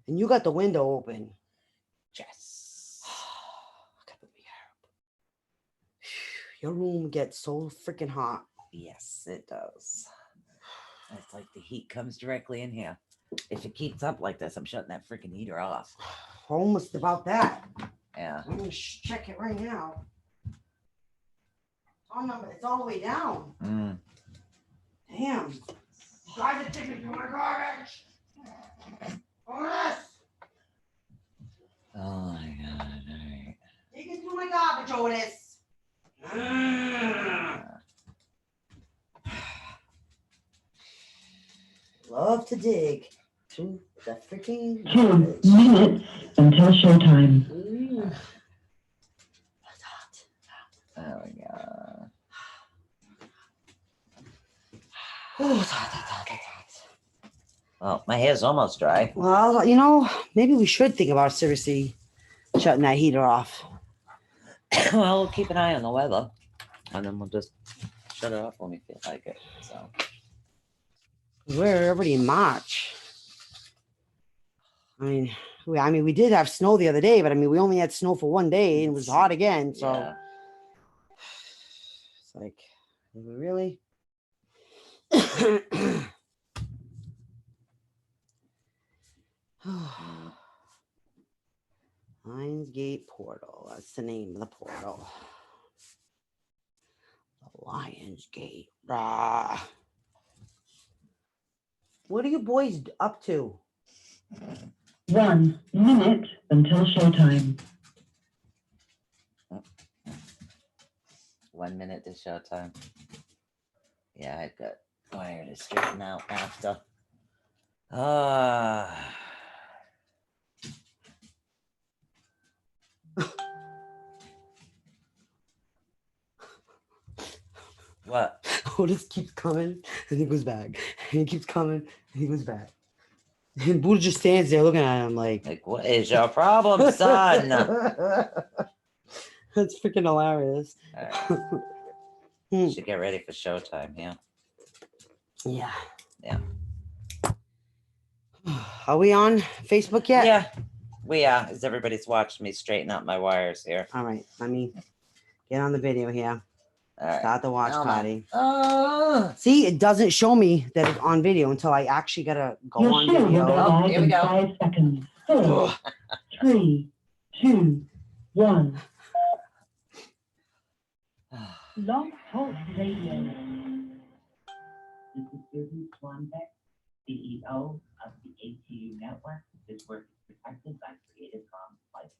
And you got the window open. Yes. Your room gets so freaking hot. Yes, it does. It's like the heat comes directly in here. If it keeps up like this, I'm shutting that freaking heater off. Almost about that. Yeah. I'm gonna check it right now. It's all the way down. Damn. Drive the ticket to my garbage. Otis. Oh my god. All right. Take it through my garbage, Otis. Love to dig through the freaking 2 minutes until showtime. Oh my god. Well, my hair's almost dry. Well, maybe we should think about seriously shutting that heater off. Well, we'll keep an eye on the weather, and then we'll just shut it off when we feel like it. So we're already in March. I mean, we did have snow the other day, but we only had snow for one day, and it was hot again. So yeah. It's like, really? Lionsgate Portal. That's the name of the portal. The Lionsgate. What are you boys up to? 1 minute until showtime. 1 minute to showtime. Yeah, I've got wire to straighten out after. What? Otis keeps coming and he goes back. And he keeps coming and he goes back. And Buddha just stands there looking at him like what is your problem, son? That's freaking hilarious. Right. Should get ready for showtime, yeah. Yeah. Yeah. Are we on Facebook yet? Yeah, we are. As everybody's watching me straighten out my wires here. All right. Let me get on the video here. All right. Start the watch party. Oh. See, it doesn't show me that it's on video until I actually gotta go Your on show will video. go live Here we in go. 5 seconds. 4, 3, 2, 1. Long Talk Radio. This is Susan Swanbeck, CEO of the ATU Network. This work is protected by Creative Commons license.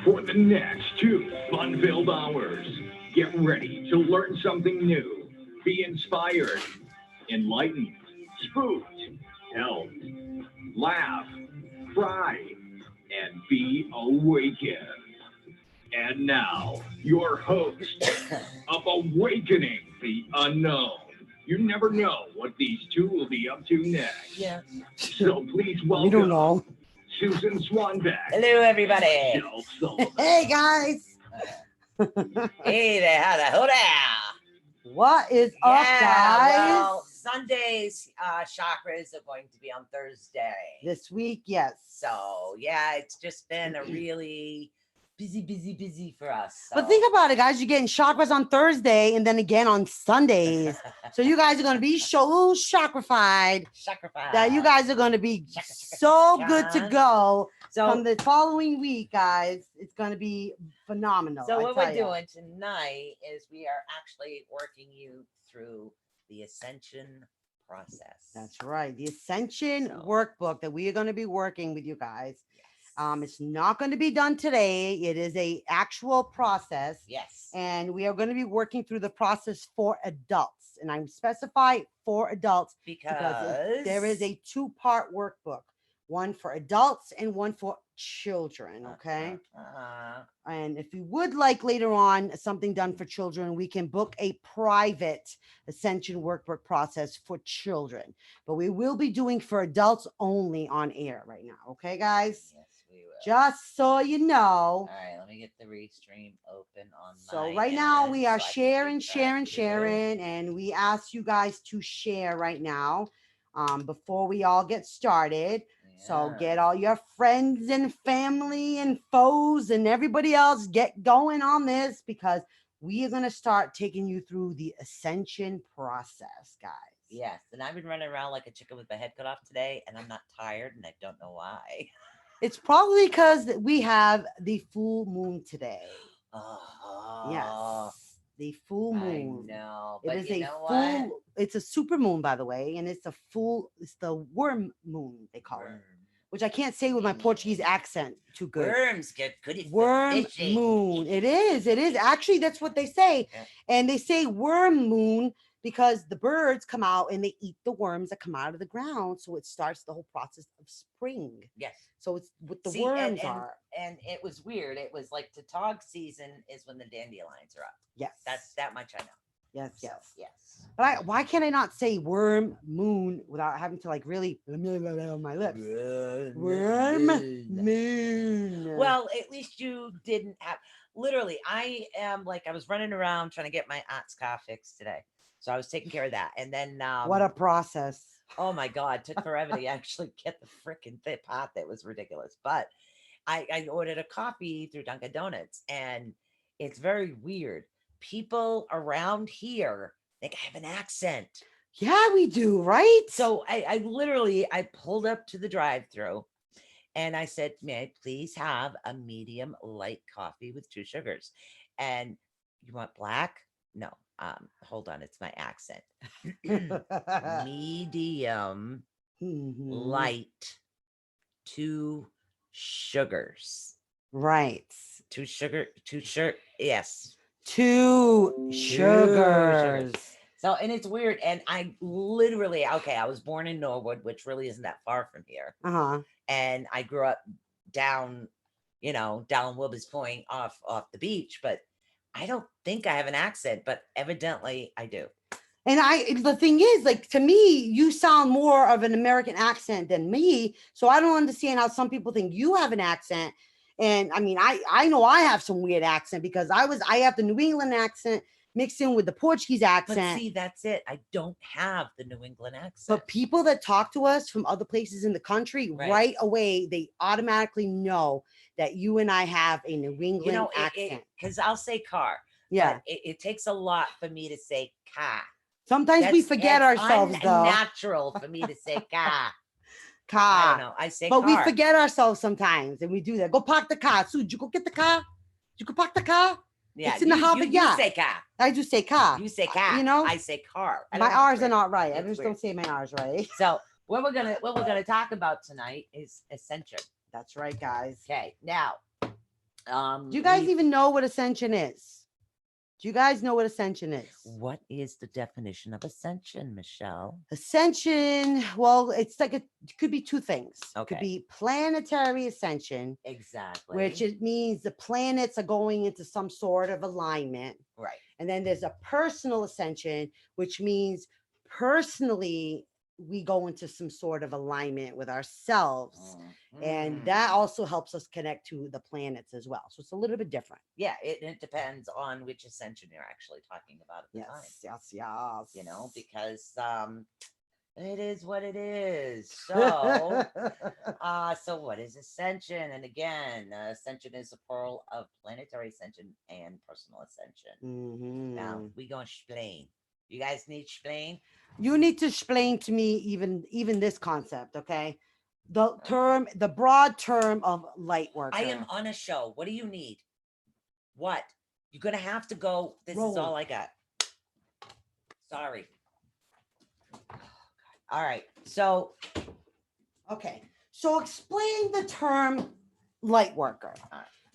For the next 2 fun-filled hours, get ready to learn something new, be inspired, enlightened, spooked, helped, laugh, cry, and be awakened. And now, your host of Awakening the Unknown. You never know what these two will be up to next. Yeah. So please We welcome don't know. Susan Swanbeck. Hello, everybody. Shel Sullivan. Hey guys. Hey there, hello there. What is up, guys? Well, Sunday's chakras are going to be on Thursday. This week, yes. So, yeah, it's just been a really busy for us. So. But think about it, guys. You're getting chakras on Thursday and then again on Sundays. So you guys are going to be so chakrafied that you guys are going to be so good to go. So from the following week, guys, it's going to be phenomenal. So what we're doing tonight is we are actually working you through the ascension process. That's right. The ascension workbook that we are going to be working with you guys. It's not going to be done today. It is a actual process. Yes. And we are going to be working through the process for adults. And I'm specify for adults because there is a 2-part workbook, one for adults and one for children. Okay. And if you would like later on something done for children, we can book a private ascension workbook process for children. But we will be doing for adults only on air right now. Okay, guys? Yes, we will. Just so you know. All right, let me get the restream open on So my right now we end are so I can sharing, keep track sharing, here. and we ask you guys to share right now before we all get started. So get Yeah. all your friends and family and foes and everybody else get going on this because we are going to start taking you through the ascension process, guys. Yes, and I've been running around like a chicken with my head cut off today, and I'm not tired, and I don't know why. It's probably because we have the full moon today. Oh, Yes, the full I moon. know, It but is you a know what? full. It's a super moon, by the way, and it's a full. It's the worm moon they call it, which I can't say with my Portuguese accent too good. Worms get good at Worm fishing. moon. It is. It is actually that's what they say, Yeah. and they say worm moon because the birds come out and they eat the worms that come out of the ground, so it starts the whole process of spring. Yes. So it's what the See, worms and, are. And it was weird. It was like Tautog season is when the dandelions are up. Yes. That's that much I know. Yes, So, yes. yes. But why can't I not say worm moon without having to like really on my lips? Worm moon. Well, at least you didn't have. Literally, I am like I was running around trying to get my aunt's car fixed today, so I was taking care of that, and then what a process! oh my god, took forever to actually get the freaking pot. That was ridiculous, but I ordered a coffee through Dunkin' Donuts, and it's very weird. People around here think I have an accent. Yeah, we do, right? So I literally I pulled up to the drive-through and I said, "May I please have a medium light coffee with 2 sugars?" And you want black? No. Hold on, it's my accent. Medium light, 2 sugars. Right. 2 sugar. Yes. 2 sugars. So, and it's weird. And I literally, okay, I was born in Norwood, which really isn't that far from here. And I grew up down, down Wilbur's Point off the beach, but I don't think I have an accent, but evidently I do. And the thing is, like, to me, you sound more of an American accent than me. So I don't understand how some people think you have an accent. And I mean, I know I have some weird accent because I have the New England accent mixed in with the Portuguese accent. But see, that's it. I don't have the New England accent. But people that talk to us from other places in the country, right away, they automatically know that you and I have a New England accent. Because I'll say car. Yeah. But it takes a lot for me to say car. Sometimes we forget ourselves, though. It's unnatural for me to say car. Car. I don't know. I say but car. we forget ourselves sometimes, and we do that. Go park the car. Sue, did you go get the car? Did you go park the car? Yeah, it's in the Harvard you say car. I do say car. You say car. You know, I say car. My R's are not right. I just don't say my R's right. So what we're gonna talk about tonight is ascension. That's right, guys. Okay, now, do you guys even know what ascension is? Do you guys know what ascension is? What is the definition of ascension, Michelle? Ascension, well, it's like it could be 2 things. Okay. It could be planetary ascension. Exactly. Which it means the planets are going into some sort of alignment. Right. And then there's a personal ascension, which means personally we go into some sort of alignment with ourselves. And that also helps us connect to the planets as well. So it's a little bit different. Yeah, it depends on which ascension you're actually talking about at the time. Yes. Because it is what it is. So so what is ascension? And again, ascension is a plural of planetary ascension and personal ascension. Now we gonna explain. You guys need to explain? You need to explain to me even this concept, okay? The broad term of light worker. I am on a show. What do you need? What? You're gonna have to go. This is all I got. Sorry. All right. So okay. So explain the term light worker.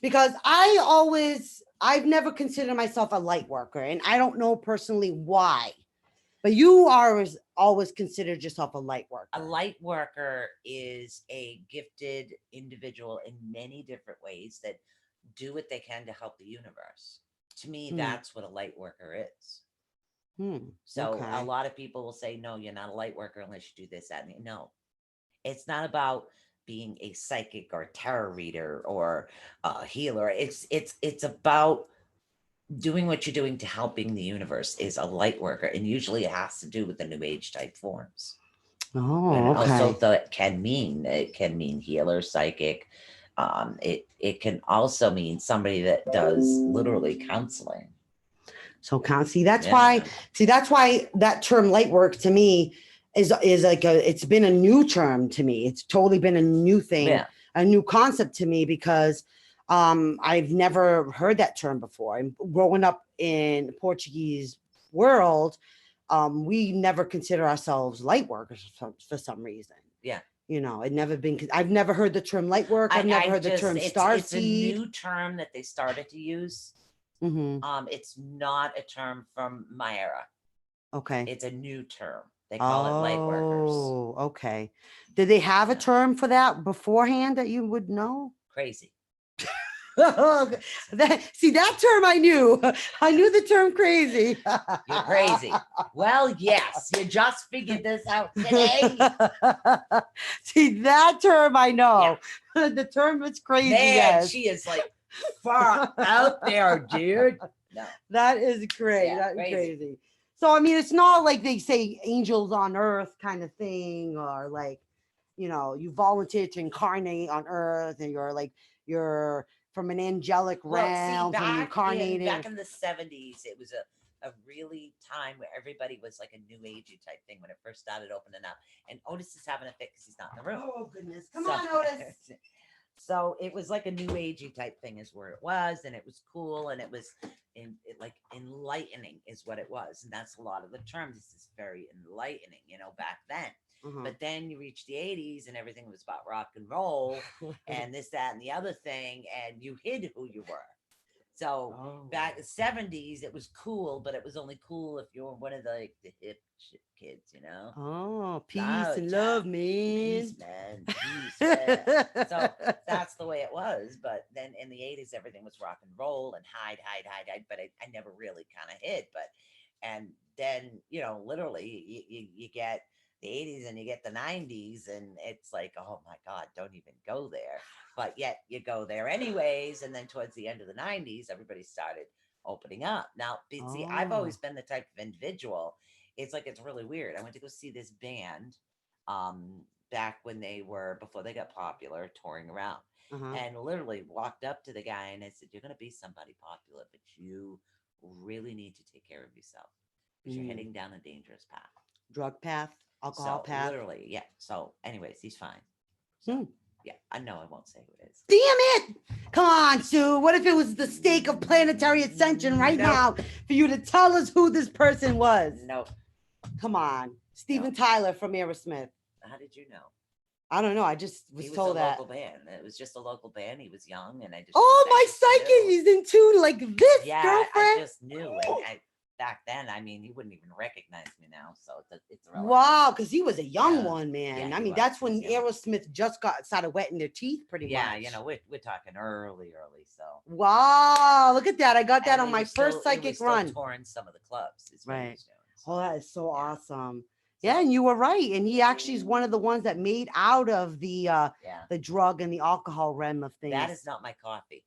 Because I've never considered myself a light worker, and I don't know personally why. But you are always considered yourself a light worker. A light worker is a gifted individual in many different ways that do what they can to help the universe. To me, that's what a light worker is. So a lot of people will say, no, you're not a light worker unless you do this, that, and no. It's not about being a psychic or tarot reader or a healer. It's about doing what you're doing to helping the universe is a light worker, and usually it has to do with the new age type forms. Oh, And also okay. that can mean, it can mean healer, psychic. It can also mean somebody that does literally counseling. So see, that's why that term light work to me is like it's been a new term to me. It's totally been a new thing, Yeah. a new concept to me because I've never heard that term before. And growing up in the Portuguese world, we never consider ourselves light workers for some reason. Yeah. You know, I've never heard the term light work. I've never heard the term star It's a seed. new term that they started to use. Mm-hmm. It's not a term from my era. Okay. It's a new term. They call it light workers. Oh, okay. Did they have a term for that beforehand that you would know? Crazy. See, that term I knew. I knew the term crazy. You're crazy. Well, yes, you just figured this out today. See, that term I know. Yeah. The term is crazy. Man, yes. she is like far out there, dude. No. That is great. Yeah, That's crazy. So, I mean, it's not like they say angels on earth kind of thing, or like, you know, you volunteer to incarnate on earth and you're from an angelic realm and incarnated. Back in the 70s, it was a really time where everybody was like a new agey type thing when it first started opening up. And Otis is having a fit because he's not in the room. Oh, goodness. Come on, Otis. So it was like a new agey type thing is where it was, and it was cool, and it was like enlightening is what it was. And that's a lot of the term. This is very enlightening, you know, back then. But then you reach the 80s and everything was about rock and roll and this, that, and the other thing, and you hid who you were. So back in the 70s, it was cool, but it was only cool if you were one of the hip kids, you know? Oh, peace and love, man. Peace, man. Peace, man. So that's the way it was. But then in the 80s, everything was rock and roll and hide. But I never really kind of hid. And then, you know, literally you get the 80s and you get the 90s and it's like, oh my God, don't even go there. But yet you go there anyways. And then towards the end of the 90s, everybody started opening up. Now, see, I've always been the type of individual. It's like, it's really weird. I went to go see this band back when before they got popular, touring around. And literally walked up to the guy and I said, you're going to be somebody popular, but you really need to take care of yourself because you're heading down a dangerous path. Drug path, alcohol path. Literally, yeah. So anyways, he's fine. So, yeah, I know I won't say who it is. Damn it! Come on, Sue. What if it was the stake of planetary ascension right now for you to tell us who this person was? No. Come on. Steven Tyler from Aerosmith. How did you know? I don't know. I just was told that. Local band. It was just a local band. He was young, and I just. Oh, my psyche! He's in tune like this, girlfriend. I just knew. And back then, I mean, you wouldn't even recognize me now, so it's irrelevant. Wow, because he was a young one, man. Yeah, I mean, that's when Aerosmith just started wetting their teeth, pretty much. Yeah, you know, we're talking early, so. Wow, look at that! I got that on my first psychic run. Touring some of the clubs, right? Oh, that is so awesome. Yeah, and you were right. And he actually is one of the ones that made out of the drug and the alcohol realm of things. That is not my coffee.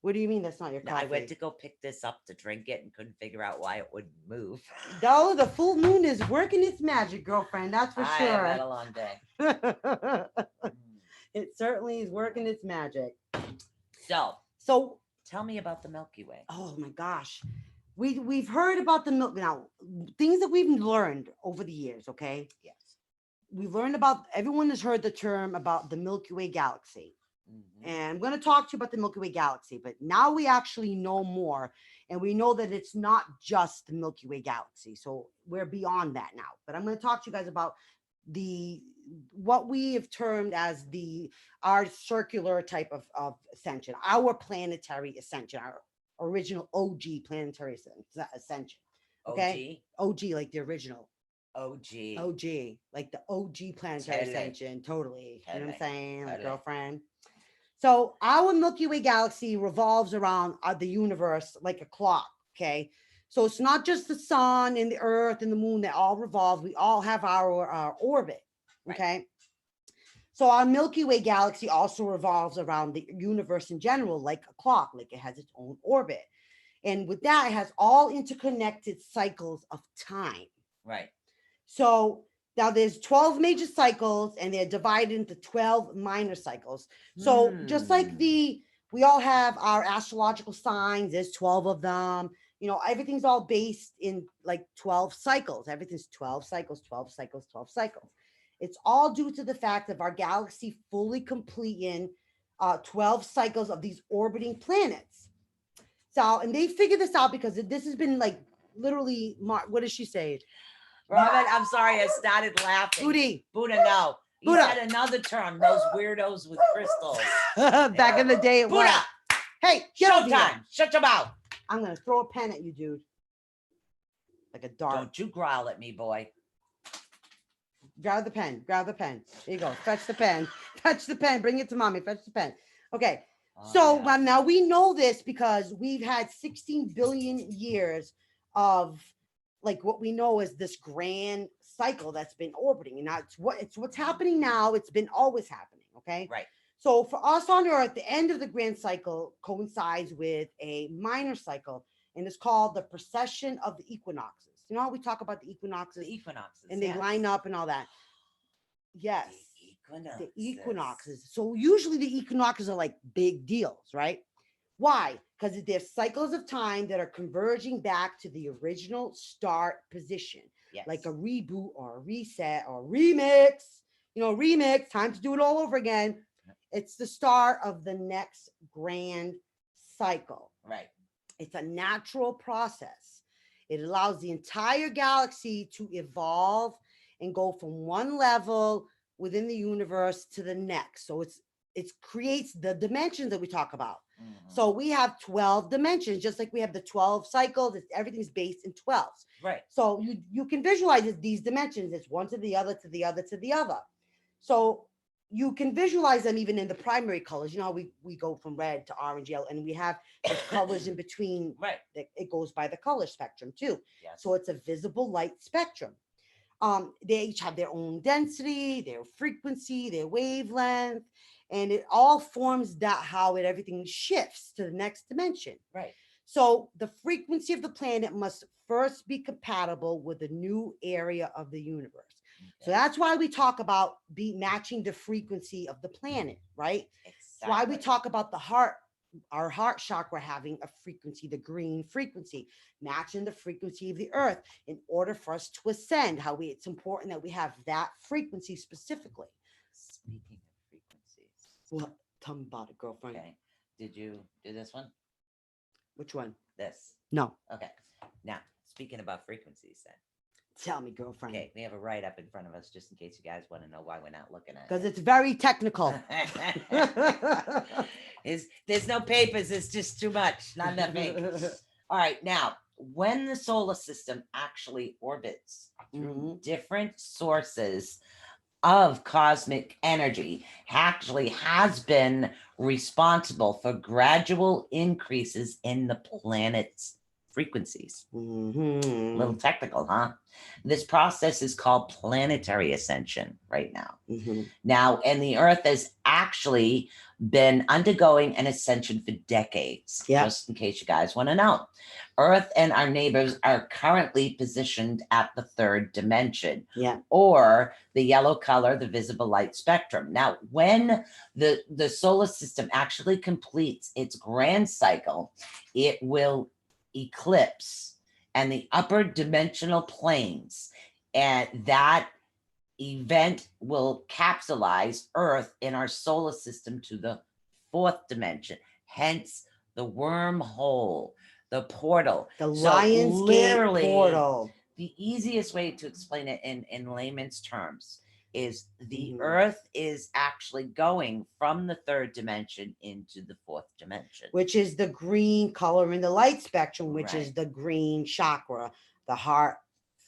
What do you mean that's not your coffee? I went to go pick this up to drink it and couldn't figure out why it wouldn't move. No, the full moon is working its magic, girlfriend. That's for sure. I had a long day. It certainly is working its magic. So tell me about the Milky Way. Oh my gosh. We've heard about the Milky now, things that we've learned over the years, okay? Yes. We've learned about, everyone has heard the term about the Milky Way galaxy. And I'm going to talk to you about the Milky Way galaxy, but now we actually know more, and we know that it's not just the Milky Way galaxy. So we're beyond that now. But I'm going to talk to you guys about what we have termed as our circular type of ascension, our planetary ascension, our original OG planetary ascension. Okay, OG like the original. OG like the OG planetary ascension. Totally. You know what I'm saying, like, girlfriend? So our Milky Way galaxy revolves around the universe like a clock. Okay, so it's not just the sun and the earth and the moon that all revolve. We all have our orbit. Okay, So our Milky Way galaxy also revolves around the universe in general, like a clock, like it has its own orbit. And with that, it has all interconnected cycles of time. Right. So now there's 12 major cycles and they're divided into 12 minor cycles. So just like we all have our astrological signs, there's 12 of them. You know, everything's all based in like 12 cycles. Everything's 12 cycles, 12 cycles, 12 cycles. It's all due to the fact of our galaxy fully completing 12 cycles of these orbiting planets. So, and they figured this out because this has been like literally, what does she say? Robin, I'm sorry, I started laughing. Booty. Buddha, no. You Buddha. had another term, those weirdos with crystals. Back in the day, it Buddha. was. Hey, get over here. Showtime. Shut your mouth. I'm going to throw a pen at you, dude. Like a dart. Don't you growl at me, boy. Grab the pen. Grab the pen. There you go. Fetch the pen. Fetch the pen. Bring it to mommy. Fetch the pen. Okay. So yeah. now we know this because we've had 16 billion years of like what we know as this grand cycle that's been orbiting. And now it's what's happening now. It's been always happening. Okay. Right. So for us on Earth, the end of the grand cycle coincides with a minor cycle, and it's called the precession of the equinoxes. You know how we talk about the equinoxes? The equinoxes. And they line up and all that. Yes. The The equinoxes. So usually the equinoxes are like big deals, right? Why? Because they're cycles of time that are converging back to the original start position, Yes. like a reboot or a reset or a remix. You know, remix, time to do it all over again. It's the start of the next grand cycle. Right. It's a natural process. It allows the entire galaxy to evolve and go from one level within the universe to the next. So it creates the dimensions that we talk about. Mhm. So we have 12 dimensions, just like we have the 12 cycles. Everything's based in 12s. Right. So you can visualize these dimensions. It's one to the other, to the other, to the other. So you can visualize them even in the primary colors. You know how we go from red to orange, yellow, and we have the colors in between. Right. It goes by the color spectrum too. Yes. So it's a visible light spectrum. They each have their own density, their frequency, their wavelength, and it all forms how everything shifts to the next dimension. Right. So the frequency of the planet must first be compatible with the new area of the universe. So that's why we talk about matching the frequency of the planet, right? Exactly. That's why we talk about the heart, our heart chakra having a frequency, the green frequency, matching the frequency of the earth in order for us to ascend. It's important that we have that frequency specifically. Speaking of frequencies. Well, tell me about it, girlfriend. Okay. Did you do this one? Which one? This. No. Okay. Now, speaking about frequencies then. Tell me, girlfriend. Okay, we have a write-up in front of us just in case you guys want to know why we're not looking at it. Because it's very technical. There's no papers, it's just too much, not enough ink. All right, now, when the solar system actually orbits through different sources of cosmic energy, actually has been responsible for gradual increases in the planet's frequencies. A little technical, huh? This process is called planetary ascension right now. Now, and the Earth has actually been undergoing an ascension for decades, just in case you guys want to know. Earth and our neighbors are currently positioned at the third dimension, or the yellow color, the visible light spectrum. Now, when the solar system actually completes its grand cycle, it will eclipse and the upper dimensional planes, and that event will capsulize Earth in our solar system to the fourth dimension, hence the wormhole, the portal, the Lionsgate portal. The easiest way to explain it in layman's terms is the Earth is actually going from the third dimension into the fourth dimension, which is the green color in the light spectrum, which is the green chakra, the heart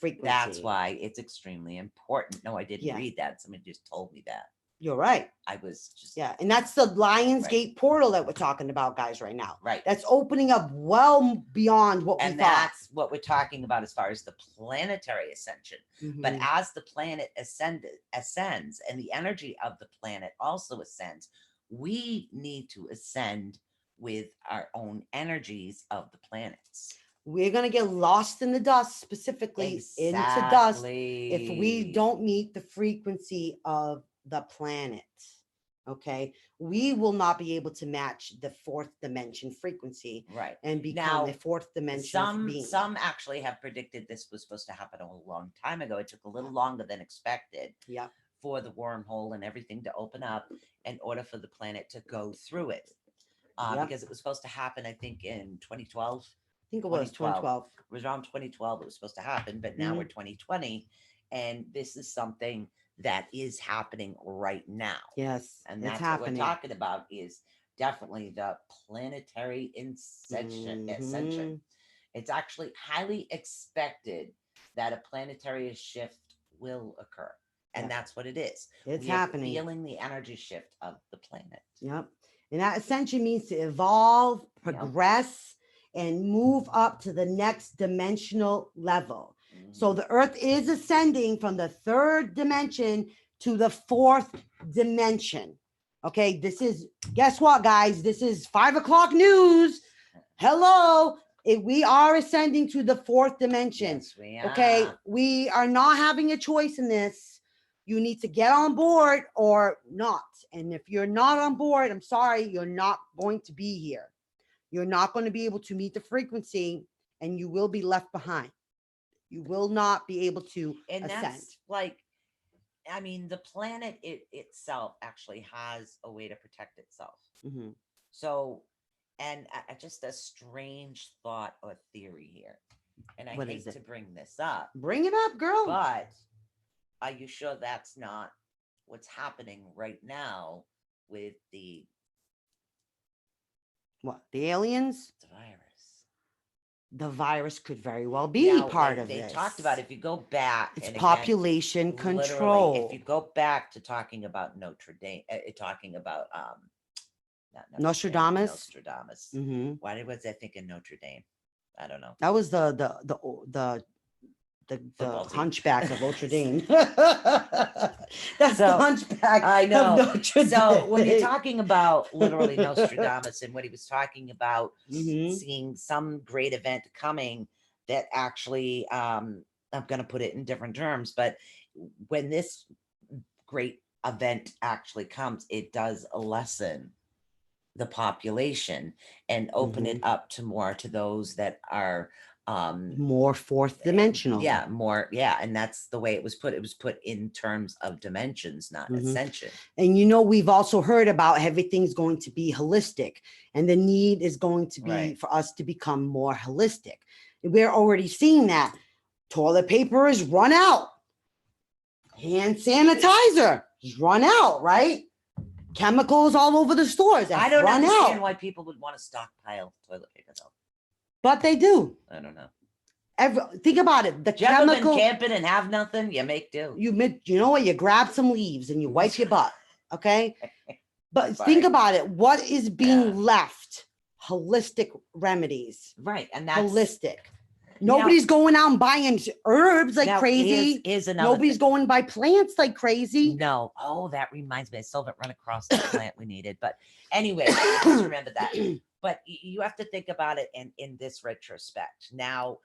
frequency. That's why it's extremely important. No, I didn't read that. Somebody just told me that. You're right. I was just Yeah. And that's the Lionsgate Right. portal that we're talking about, guys, right now. right. That's opening up well beyond what we And thought. that's what we're talking about as far as the planetary ascension. But Mhm. as the planet ascends and the energy of the planet also ascends, we need to ascend with our own energies of the planets. We're going to get lost in the dust, specifically into dust, if we don't meet the frequency of the planet. Okay. We will not be able to match the fourth dimension frequency Right. and become Now, a fourth dimension being. Some actually have predicted this was supposed to happen a long time ago. It took a little longer than expected Yeah. for the wormhole and everything to open up in order for the planet to go through it. Yep. Because it was supposed to happen, I think, in 2012. I think it was 2012. It was around 2012 it was supposed to happen, but now Mhm. we're 2020, and this is something that is happening right now. Yes. And it's that's happening. what we're talking about is definitely the planetary ascension. Mhm. It's actually highly expected that a planetary shift will occur. And Yeah. that's what it is. It's We are happening. feeling the energy shift of the planet. Yep. And that ascension means to evolve, progress, and move up to the next dimensional level. So Mhm. the earth is ascending from the third dimension to the fourth dimension. Okay. This is, guess what, guys? This is 5 o'clock news. Hello. We are ascending to the fourth dimension. Yes, we are. Okay. We are not having a choice in this. You need to get on board or not. And if you're not on board, I'm sorry, you're not going to be here. You're not going to be able to meet the frequency and you will be left behind. You will not be able to And ascend. that's like, I mean, the planet itself actually has a way to protect itself. Mhm. So, and just a strange thought or theory here. And I What hate is it? to bring this up, Bring it up, girl. but are you sure that's not what's happening right now with the What? The aliens? virus? The virus could very well be Now, part of they this. talked about if you go back, It's and again, population literally, control. if you go back to talking about Notre Dame, talking about not Notre Dame, Nostradamus. Nostradamus. Mhm. Why was I thinking Notre Dame? I don't know. That was the Football team. hunchback of Notre Dame. That's the So, hunchback I know. of Notre Dame. So when you're talking about literally Nostradamus and what he was talking about, Mhm. seeing some great event coming that actually, I'm going to put it in different terms, but when this great event actually comes, it does lessen the population and open it up to more to those that are more fourth dimensional. yeah, more, yeah. And that's the way it was put in terms of dimensions, not ascension. And we've also heard about everything's going to be holistic, and the need is going to be for us to become more holistic. And we're already seeing that. Toilet paper is run out. Hand sanitizer is run out, right? Chemicals all over the stores. I don't run understand out. why people would want to stockpile toilet paper though. But they do. I don't know. Think about it. The You ever been chemical. camping and have nothing? You make do. You know what? You grab some leaves and you wipe your butt. Okay. But Sorry. think about it. What is being left? Holistic remedies. Right. And that's Holistic. Nobody's going out and buying herbs like now, crazy. Here's another Nobody's thing. going by plants like crazy. No. Oh, that reminds me. I still haven't run across the plant we needed. But anyway, just remember that. But you have to think about it in this retrospect. Now,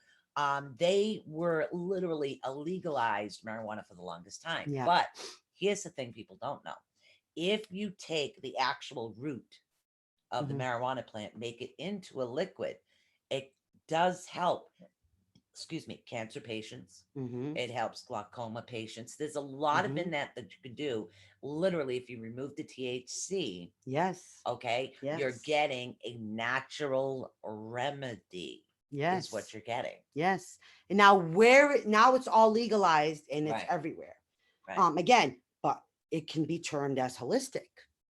they were literally legalized marijuana for the longest time. Yeah. But here's the thing people don't know. If you take the actual root of the marijuana plant, make it into a liquid, it does help, cancer patients. It helps glaucoma patients. There's a lot of in that you can do. Literally, if you remove the THC, yes, okay, you're getting a natural remedy. Yes, is what you're getting. Yes, and now it's all legalized and it's everywhere. Right. Again, but it can be termed as holistic.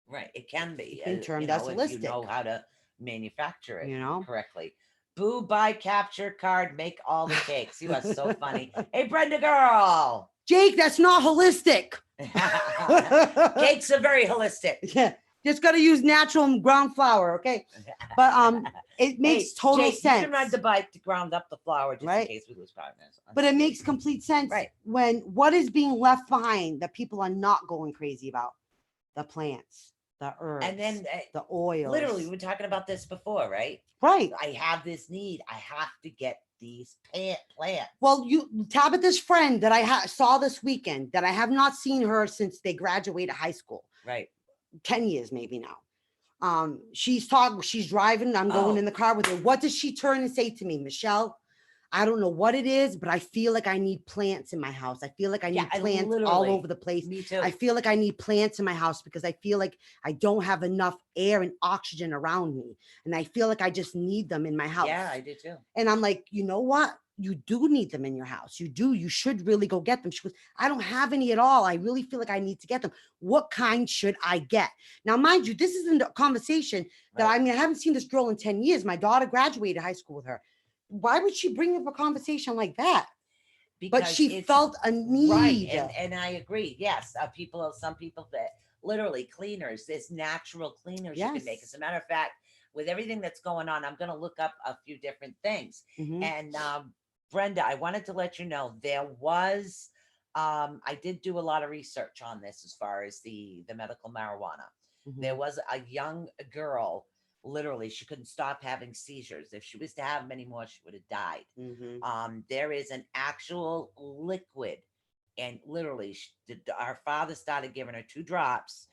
Right, it can be. It can be termed as holistic. If you know how to manufacture it You know? correctly. Boo, buy capture card, make all the cakes. You are so funny. Hey, Brenda girl. Jake, that's not holistic. Cakes are very holistic. Yeah, just got to use natural ground flour, okay? But it makes total Jake, sense. You can ride the bike to ground up the flour just Right. in case we lose partners. But it makes complete sense Right. when what is being left behind that people are not going crazy about: the plants, the herbs, And then the oils. literally, we were talking about this before, right? Right. I have this need. I have to get these plants. Well, Tabitha's friend that I saw this weekend, that I have not seen her since they graduated high school, Right. 10 years maybe now. She's driving. I'm going in the car with her. What does she turn and say to me? Michelle, I don't know what it is, but I feel like I need plants in my house. I feel like I need plants all over the place. Me too. I feel like I need plants in my house because I feel like I don't have enough air and oxygen around me. And I feel like I just need them in my house. Yeah, I do too. And I'm like, you know what? You do need them in your house. You do. You should really go get them. She goes, I don't have any at all. I really feel like I need to get them. What kind should I get? Now, mind you, this is a conversation that I haven't seen this girl in 10 years. My daughter graduated high school with her. Why would she bring up a conversation like that? Because but she felt a need. Right. And I agree. Yes. Some people that literally cleaners, there's natural cleaners you can make. As a matter of fact, with everything that's going on, I'm going to look up a few different things. Mm-hmm. And Brenda, I wanted to let you know there was, I did do a lot of research on this as far as the medical marijuana. Mm-hmm. There was a young girl, literally, she couldn't stop having seizures. If she was to have many more, she would have died. Mm-hmm. There is an actual liquid, and literally, our father started giving her 2 drops.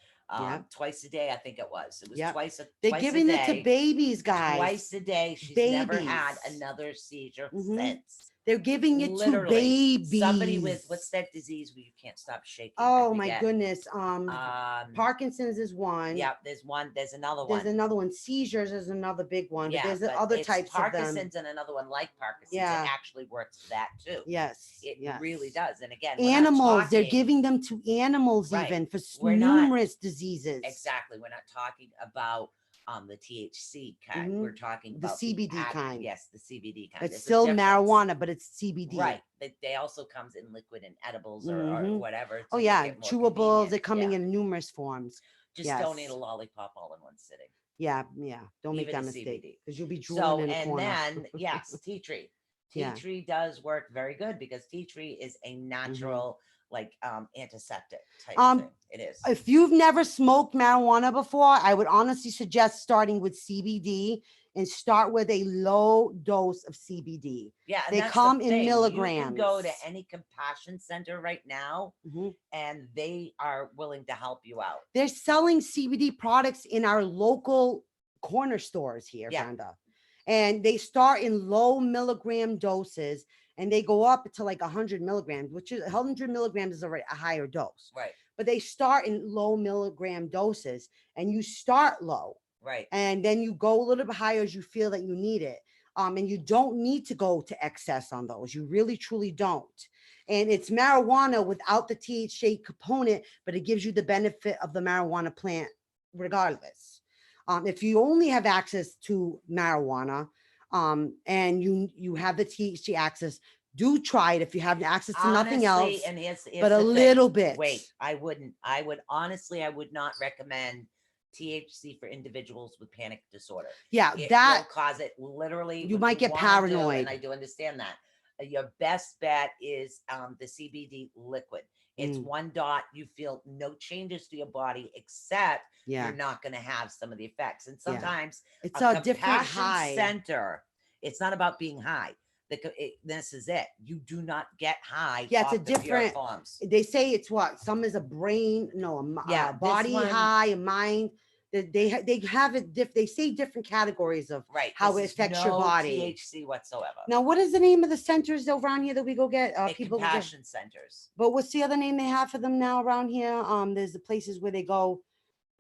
Twice a day, I think it was. It was twice a They're twice giving a it day, to babies, guys. Twice a day. She's never had another seizure since. They're giving it Literally, to babies. Somebody with what's that disease where you can't stop shaking? Oh my goodness. Parkinson's is one. Yeah, there's one. There's another one. There's another one. Seizures is another big one. Yeah, but there's other types Parkinson's of them. and another one like Parkinson's. Yeah. It actually works for that too. Yes. It really does. And again, animals, they're giving them to animals even for numerous diseases. Exactly. We're not talking about the THC kind. Mm-hmm. We're talking the about CBD kind. Yes, the CBD kind. It's still marijuana, but it's CBD. Right. They also comes in liquid and edibles or whatever. Oh yeah, chewables. They're coming in numerous forms. Just don't eat a lollipop all in one sitting. Yeah. Don't make that mistake because you'll be drooling in a corner. And then yes, tea tree. Tea tree does work very good because tea tree is a natural antiseptic type thing. It is. If you've never smoked marijuana before, I would honestly suggest starting with CBD and start with a low dose of CBD. Yeah, they come in milligrams. You can go to any compassion center right now, and they are willing to help you out. They're selling CBD products in our local corner stores here, Brenda. And they start in low milligram doses. And they go up to like 100 milligrams, which is 100 milligrams is already a higher dose. Right. But they start in low milligram doses and you start low. Right. And then you go a little bit higher as you feel that you need it. And you don't need to go to excess on those. You really, truly don't. And it's marijuana without the THC component, but it gives you the benefit of the marijuana plant regardless. If you only have access to marijuana, and you have the THC access, do try it if you have access to nothing else, and here's but a little bit. Wait, I would not recommend THC for individuals with panic disorder. Yeah, it that will cause it literally. You might get paranoid. And I do understand that. Your best bet is the CBD liquid. It's 1 dot. You feel no changes to your body except you're not going to have some of the effects. And sometimes it's a different high center. It's not about being high. This is it. You do not get high. Yeah, it's a different forms. They say it's what some is a brain, a body high, a mind. They have it. They say different categories of how it affects your body. THC whatsoever. Now, what is the name of the centers around here that we go get? People compassion centers. But what's the other name they have for them now around here? There's the places where they go,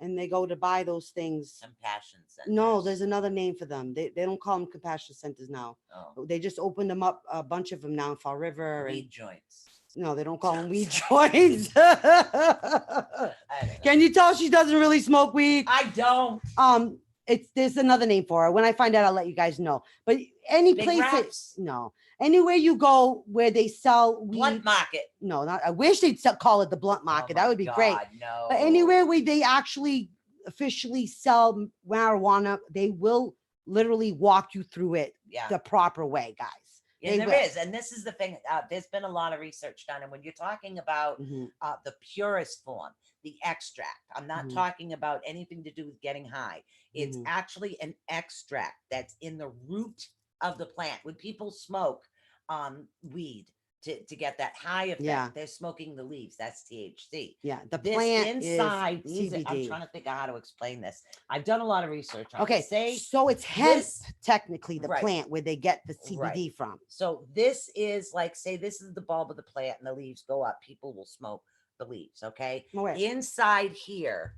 and they go to buy those things. Compassion centers. No, there's another name for them. They don't call them compassion centers now. Oh. They just opened them up, a bunch of them now in Fall River. Weed joints. No, they don't call them weed joints. Can you tell she doesn't really smoke weed? I don't. there's another name for it. When I find out, I'll let you guys know. But any Big place wraps? no, anywhere you go where they sell Blunt weed, market. no, not. I wish they'd call it the blunt Oh market. my That would be great. God, no. But anywhere where they actually officially sell marijuana, they will literally walk you through it Yeah. the proper way, guys. Yeah, They there will. is, and this is the thing. There's been a lot of research done, and when you're talking about Mhm. the purest form, the extract, I'm not Mhm. talking about anything to do with getting high. It's Mhm. actually an extract that's in the root of the plant. When people smoke weed to get that high effect, Yeah. they're smoking the leaves. That's THC. Yeah, the This plant inside is needs it. I'm CBD. trying to think of how to explain this. I've done a lot of research on it. Okay, Say so it's hemp, this- technically, the right. plant where they get the CBD Right. from. So this is like, say this is the bulb of the plant and the leaves go up. People will smoke the leaves. Okay. Okay. Inside here.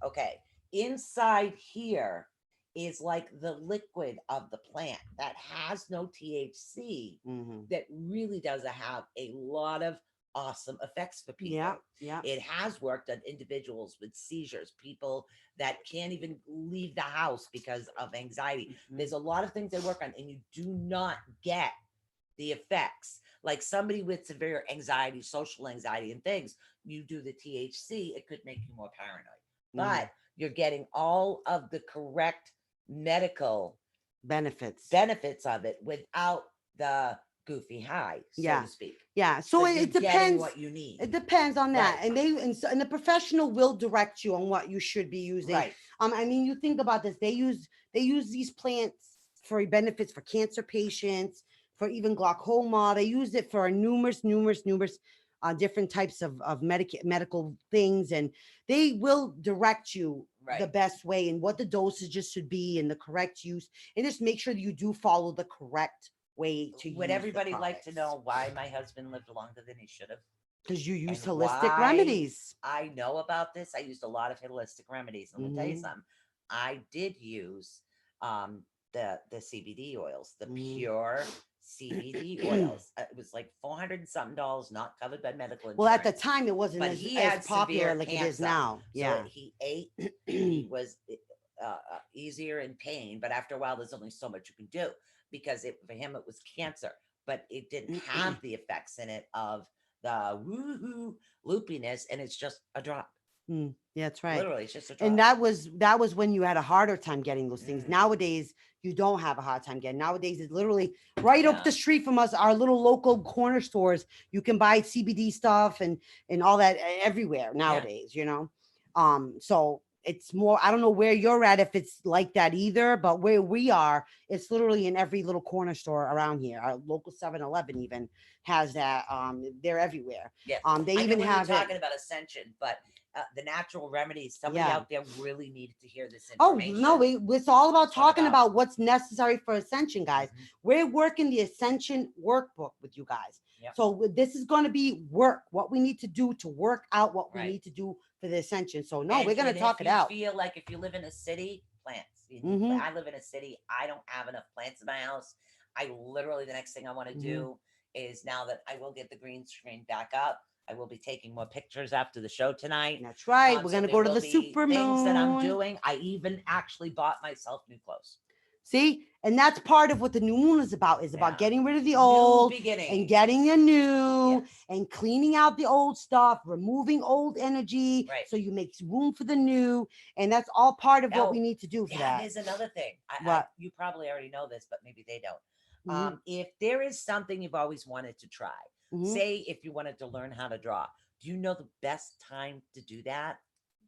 Okay. Inside here is like the liquid of the plant that has no THC Mhm. that really does have a lot of awesome effects for people. Yeah, yeah. It has worked on individuals with seizures, people that can't even leave the house because of anxiety. Mhm. There's a lot of things they work on, and you do not get the effects. Like somebody with severe anxiety, social anxiety, and things, you do the THC, it could make you more paranoid. But you're getting all of the correct medical benefits of it without the goofy high, so Yeah. to speak. Yeah, so you're it getting depends. what you need. It depends on that, Right. and and the professional will direct you on what you should be using. Right. I mean, you think about this. They use these plants for benefits for cancer patients, for even glaucoma. They use it for numerous different types of medical things, and they will direct you the Right. best way and what the dosages should be and the correct use, and just make sure that you do follow the correct way to Would use everybody like to know why my husband lived longer than he should have? because you use And holistic why remedies. I know about this. I used a lot of holistic remedies. I'm gonna tell you Mhm. something. I did use the CBD oils, the Mhm. pure CBD oils. It was like $400 and something, not covered by medical insurance. Well, at the time, it wasn't but as, he as had popular severe like it is cancer. now. So Yeah. he ate. He was easier in pain, but after a while, there's only so much you can do because for him it was cancer, but it didn't have the effects in it of the woohoo loopiness, and it's just a drop. Yeah, that's right. Literally, it's just a drop. And that was when you had a harder time getting those things. Mm. Nowadays, you don't have a hard time getting. Nowadays, it's literally right up Yeah. the street from us. Our little local corner stores. You can buy CBD stuff and all that everywhere nowadays. You know, so it's more. I don't know where you're at if it's like that either, but where we are, it's literally in every little corner store around here. Our local 7-Eleven even has that. They're everywhere. Yeah. They I even know we have were it. talking about ascension, but the natural remedies. Somebody Yeah. out there really needed to hear this Oh information. no, it's all about That's what talking about. about what's necessary for ascension, guys. Mhm. We're working the ascension workbook with you guys. Yep. So this is going to be work, what we need to do to work out what we Right. need to do for the ascension. So no, And- we're going and to talk if it out. You feel like if you live in a city, plants. Mhm. I live in a city. I don't have enough plants in my house. I literally, the next thing I want to do is, now that I will get the green screen back up, I will be taking more pictures after the show tonight. That's right. We're So going to there go to will the be super things that I'm moon. doing. I even actually bought myself new clothes. See, and that's part of what the new moon is about. Is about Yeah. getting rid of the New old beginning and getting a new. Yes. And cleaning out the old stuff, removing old energy, Right. so you make room for the new, and that's all part of Now, what we need to do for that. Here's another thing. What? You probably already know this, but maybe they don't. Mhm. If there is something you've always wanted to try, Mhm. say if you wanted to learn how to draw, do you know the best time to do that?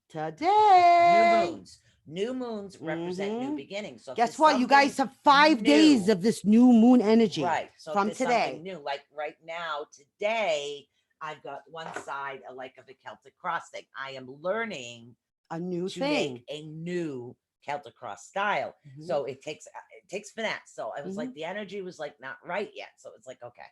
Today. New moons represent new Mhm. beginnings. So if Guess there's what? You guys something have 5 days new- of this new moon energy. right. So from if there's something today. new, like right now, today, I've got one side like of a Celtic cross thing. I am learning A new to thing. make a new Celtic cross style. Mhm. So it takes finesse. So I was like, Mm-hmm. the energy was like not right yet. So it's like, okay.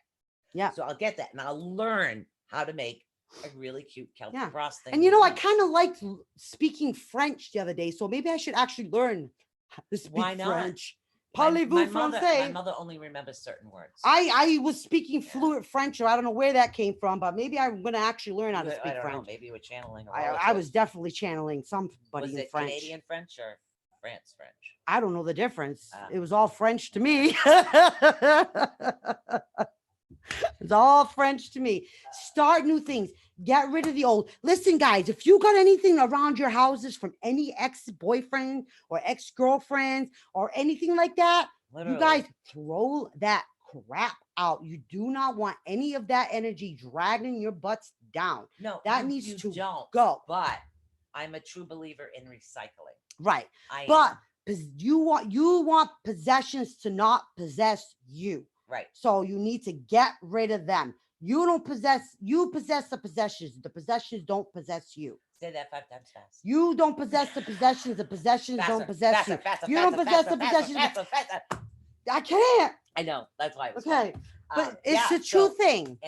Yeah. So I'll get that and I'll learn how to make a really cute Celtic Yeah. cross thing. And you know, I with kind of liked speaking French the other day, so maybe I should actually learn how to speak Why not? French. My Parlez-vous mother français? only remembers certain words. I was speaking Yeah. fluent French, or I don't know where that came from, but maybe I'm going to actually learn how to I speak don't know. French. Maybe you were channeling. A I relative. was definitely channeling somebody Was in it French. Canadian French or? France French? I don't know the difference. Ah. It was all French to me. It's all French to me. Start new things. Get rid of the old. Listen, guys, if you got anything around your houses from any ex-boyfriend or ex-girlfriends or anything like that, Literally. you guys throw that crap out. You do not want any of that energy dragging your butts down. No, That you- needs you to don't. go. But I'm a true believer in recycling. Right. I But am. you want possessions to not possess you. Right. So you need to get rid of them. You possess the possessions. The possessions don't possess you. Say that 5 times fast. You don't possess the possessions. The possessions don't Faster, possess faster, you. faster, You don't faster, possess faster, the faster, possessions. faster, faster. I can't. I know. That's why it was Okay. funny. But it's yeah, a true so- thing.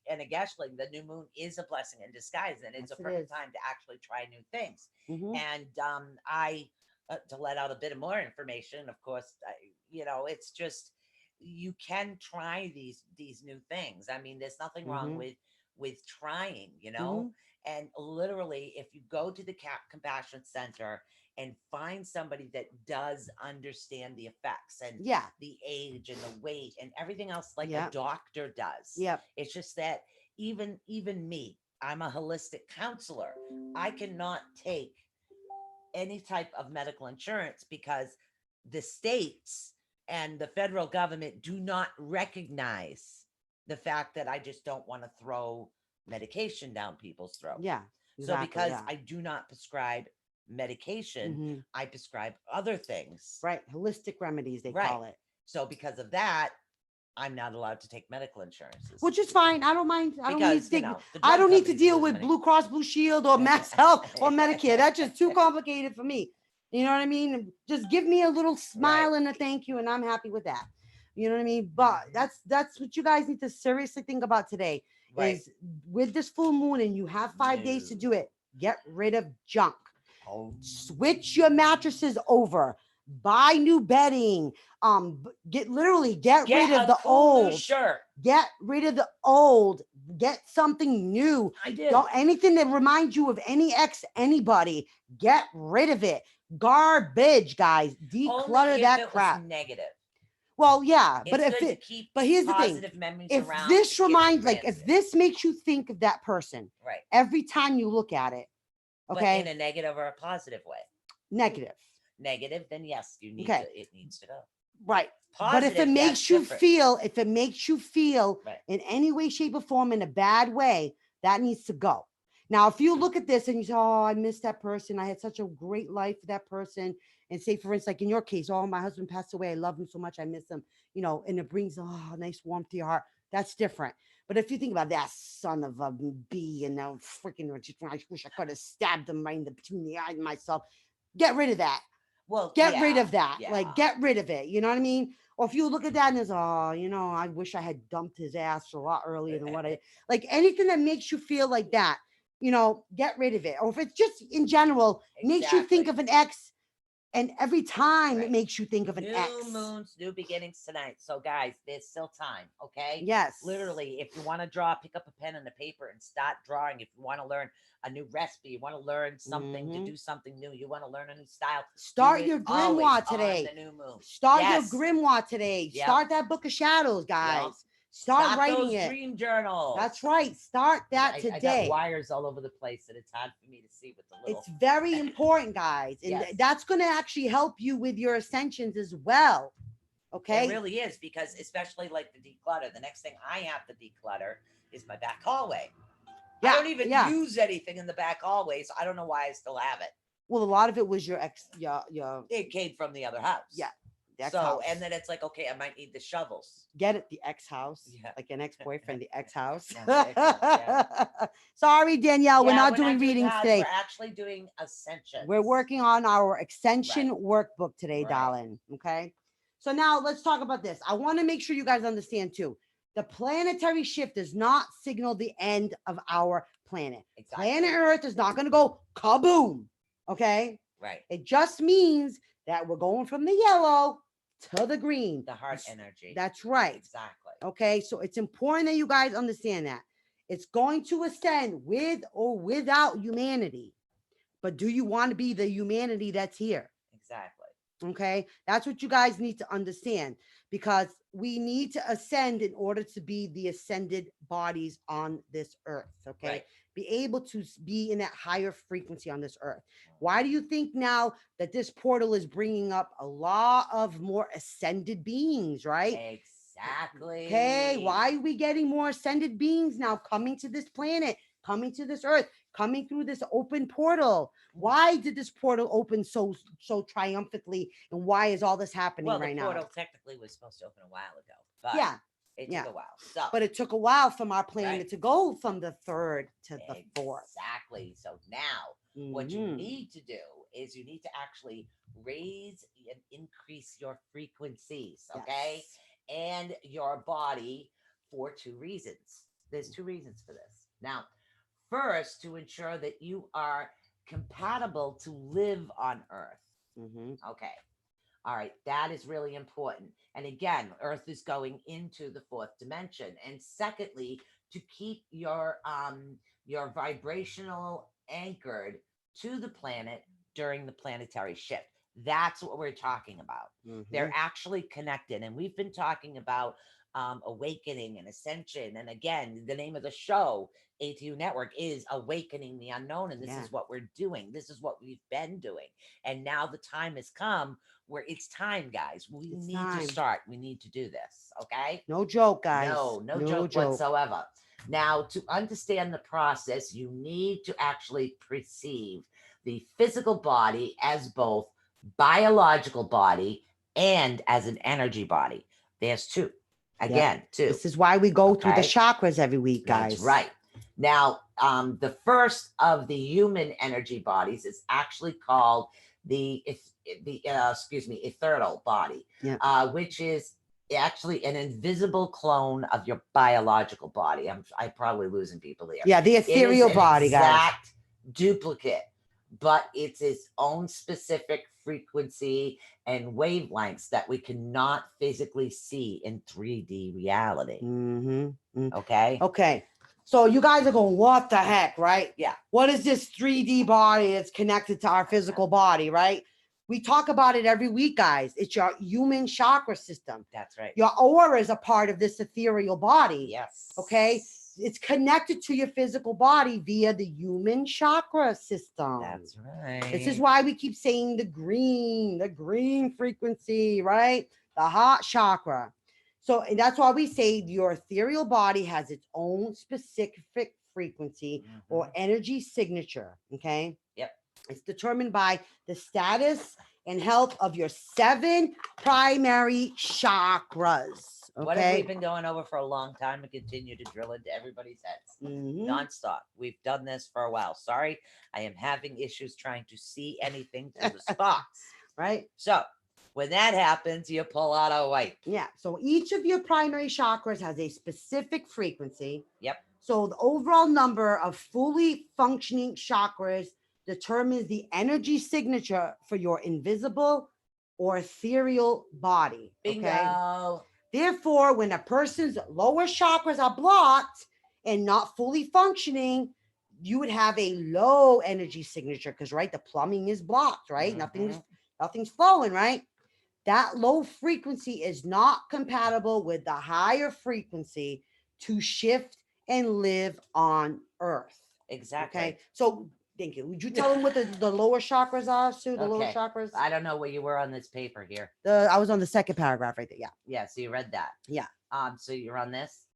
And a gashling, the new moon is a blessing in disguise, and it's Yes, a it perfect is. time to actually try new things. Mhm. And I to let out a bit of more information, of course, it's just you can try these new things. I mean, there's nothing wrong Mhm. with trying, Mhm. and literally, if you go to the compassion center and find somebody that does understand the effects and Yeah. the age and the weight and everything else like Yeah. a doctor does. Yep. It's just that even me, I'm a holistic counselor. I cannot take any type of medical insurance because the states and the federal government do not recognize the fact that I just don't want to throw medication down people's throat. Yeah. So Exactly, because yeah. I do not prescribe medication, Mhm. I prescribe other things. Right. Holistic remedies, they Right. call it. So because of that, I'm not allowed to take medical insurances. Which is fine. I don't mind. I don't need Because, to you take, know, the I drug don't need to companies deal lose with money. Blue Cross Blue Shield or Mass Health or Medicare. That's just too complicated for me. You know what I mean? Just give me a little smile and a thank you, and I'm happy with that. You know what I mean? But that's what you guys need to seriously think about today. Right. Is with this full moon and you have 5 days to No. do it. Get rid of junk. Oh. Switch your mattresses over. Buy new bedding. Get Get rid of a the cool new old. shirt. Get rid of the old. Get something new. I did. Don't anything that reminds you of anybody. Get rid of it. Garbage, guys. Only Declutter if that it crap. was negative. Well, yeah, but It's if good it, to keep but here's the thing. positive memories If around. this to get reminds, like, if rancid. this makes you think of that person Right. every time you look at it, But okay, in a negative or a positive way. negative, Negative, then yes, you need Okay. to. It needs to go. right? Positive, But if it makes that's you different. feel, if it makes you feel Right. in any way, shape, or form in a bad way, that needs to go. Now, if you look at this and you say, "Oh, I miss that person. I had such a great life with that person," and say, for instance, like in your case, "Oh, my husband passed away. I love him so much. I miss him," and it brings a nice warmth to your heart. That's different. But if you think about that son of a bee and now freaking, I wish I could have stabbed him right in between the eyes myself. Get rid of that. Well, Get rid yeah, of that. yeah. Like, get rid of it. You know what I mean? Or if you look at that and it's, I wish I had dumped his ass a lot earlier than what I like. Anything that makes you feel like that, get rid of it. Or if it's just in general, makes you think Exactly. of an ex, and every time Right. it makes you think of an New ex. moons, new beginnings tonight. So, guys, there's still time. Okay. Yes. Literally, if you want to draw, pick up a pen and a paper and start drawing. If you want to learn a new recipe, you want to learn something to Mhm. do something new, you want to learn a new style. Start do it your always grimoire on today. the new moon. Start Yes. your grimoire today. Yep. Start that book of shadows, guys. Start writing those it. dream journals. That's right. Start that I today. got wires all over the place, and it's hard for me to see with the little. It's very important, guys. And Yes. that's going to actually help you with your ascensions as well. Okay. It really is, because especially like the declutter. The next thing I have to declutter is my back hallway. I Yeah, don't even yeah. use anything in the back hallway, so I don't know why I still have it. Well, a lot of it was your It came from the other house. yeah, the ex So house. and then it's like, okay, I might need the shovels. Get it, the ex house. Yeah. Like an ex boyfriend, the ex house. Yeah, the ex-house, Sorry, Danielle, we're Yeah, not doing readings cards, today. We're actually doing ascension. We're working on our extension workbook today, Right. darling. Okay. So now let's talk about this. I want to make sure you guys understand too. The planetary shift does not signal the end of our planet. Exactly. Planet Earth is not going to go kaboom. Okay. Right. It just means that we're going from the yellow to the green. The heart energy. That's right. Exactly. Okay. So it's important that you guys understand that it's going to ascend with or without humanity. But do you want to be the humanity that's here? Exactly. Okay. That's what you guys need to understand, because we need to ascend in order to be the ascended bodies on this earth. Okay. Right. Be able to be in that higher frequency on this earth. Why do you think now that this portal is bringing up a lot of more ascended beings, right? Exactly. Okay, why are we getting more ascended beings now coming to this planet, coming to this earth, coming through this open portal? Why did this portal open so triumphantly, and why is all this happening Well, right the now? portal technically was supposed to open a while ago, but Yeah, it yeah. took a while. So, but it took a while from our planet Right. to go from the third to the fourth. exactly. So now, what you Mhm. need to do is you need to actually raise and increase your frequencies, okay, Yes. and your body for two reasons. There's two reasons for this. Now, first, to ensure that you are compatible to live on Earth. Mhm. Okay. All right, that is really important. And again, Earth is going into the fourth dimension. And secondly, to keep your vibrational anchored to the planet during the planetary shift. That's what we're talking about. They're Mhm. actually connected, and we've been talking about awakening and ascension. And again, the name of the show, ATU Network, is Awakening the Unknown, and this Yeah. is what we're doing. This is what we've been doing, and now the time has come where it's time, guys. We It's need time. to start. We need to do this. Okay. No joke, guys. No joke whatsoever. Now, to understand the process, you need to actually perceive the physical body as both biological body and as an energy body. There's two. Again, two. This is why we go through the Okay. chakras every week, guys. That's right. Now, the first of the human energy bodies is actually called the ethereal body, Yeah. which is actually an invisible clone of your biological body. I'm probably losing people here. Yeah, the It is ethereal an body, guys. exact duplicate, but it's its own specific frequency and wavelengths that we cannot physically see in 3D reality. Mm-hmm. Okay. Okay. So you guys are going, what the heck, right? Yeah. What is this 3D body that's connected to our physical body, right? We talk about it every week, guys. It's your human chakra system. That's right. Your aura is a part of this ethereal body. Yes. Okay. It's connected to your physical body via the human chakra system. That's right. This is why we keep saying the green frequency, right? The heart chakra. So, and that's why we say your ethereal body has its own specific frequency or energy signature. Okay. Yep. It's determined by the status and health of your 7 primary chakras. Okay. What have we been going over for a long time and continue to drill into everybody's heads nonstop? We've done this for a while. Sorry, I am having issues trying to see anything through the spots. Right. So when that happens, you pull out a white. Yeah. So each of your primary chakras has a specific frequency. Yep. So the overall number of fully functioning chakras determines the energy signature for your invisible or ethereal body. Bingo. Okay. Therefore, when a person's lower chakras are blocked and not fully functioning, you would have a low energy signature because, right, the plumbing is blocked, right? Nothing's flowing, right? That low frequency is not compatible with the higher frequency to shift and live on Earth. Exactly. Okay. So thank you. Would you tell them what the lower chakras are, Sue? The lower Okay. chakras? I don't know where you were on this paper here. I was on the second paragraph right there. Yeah. Yeah. So you read that. Yeah. So you're on this.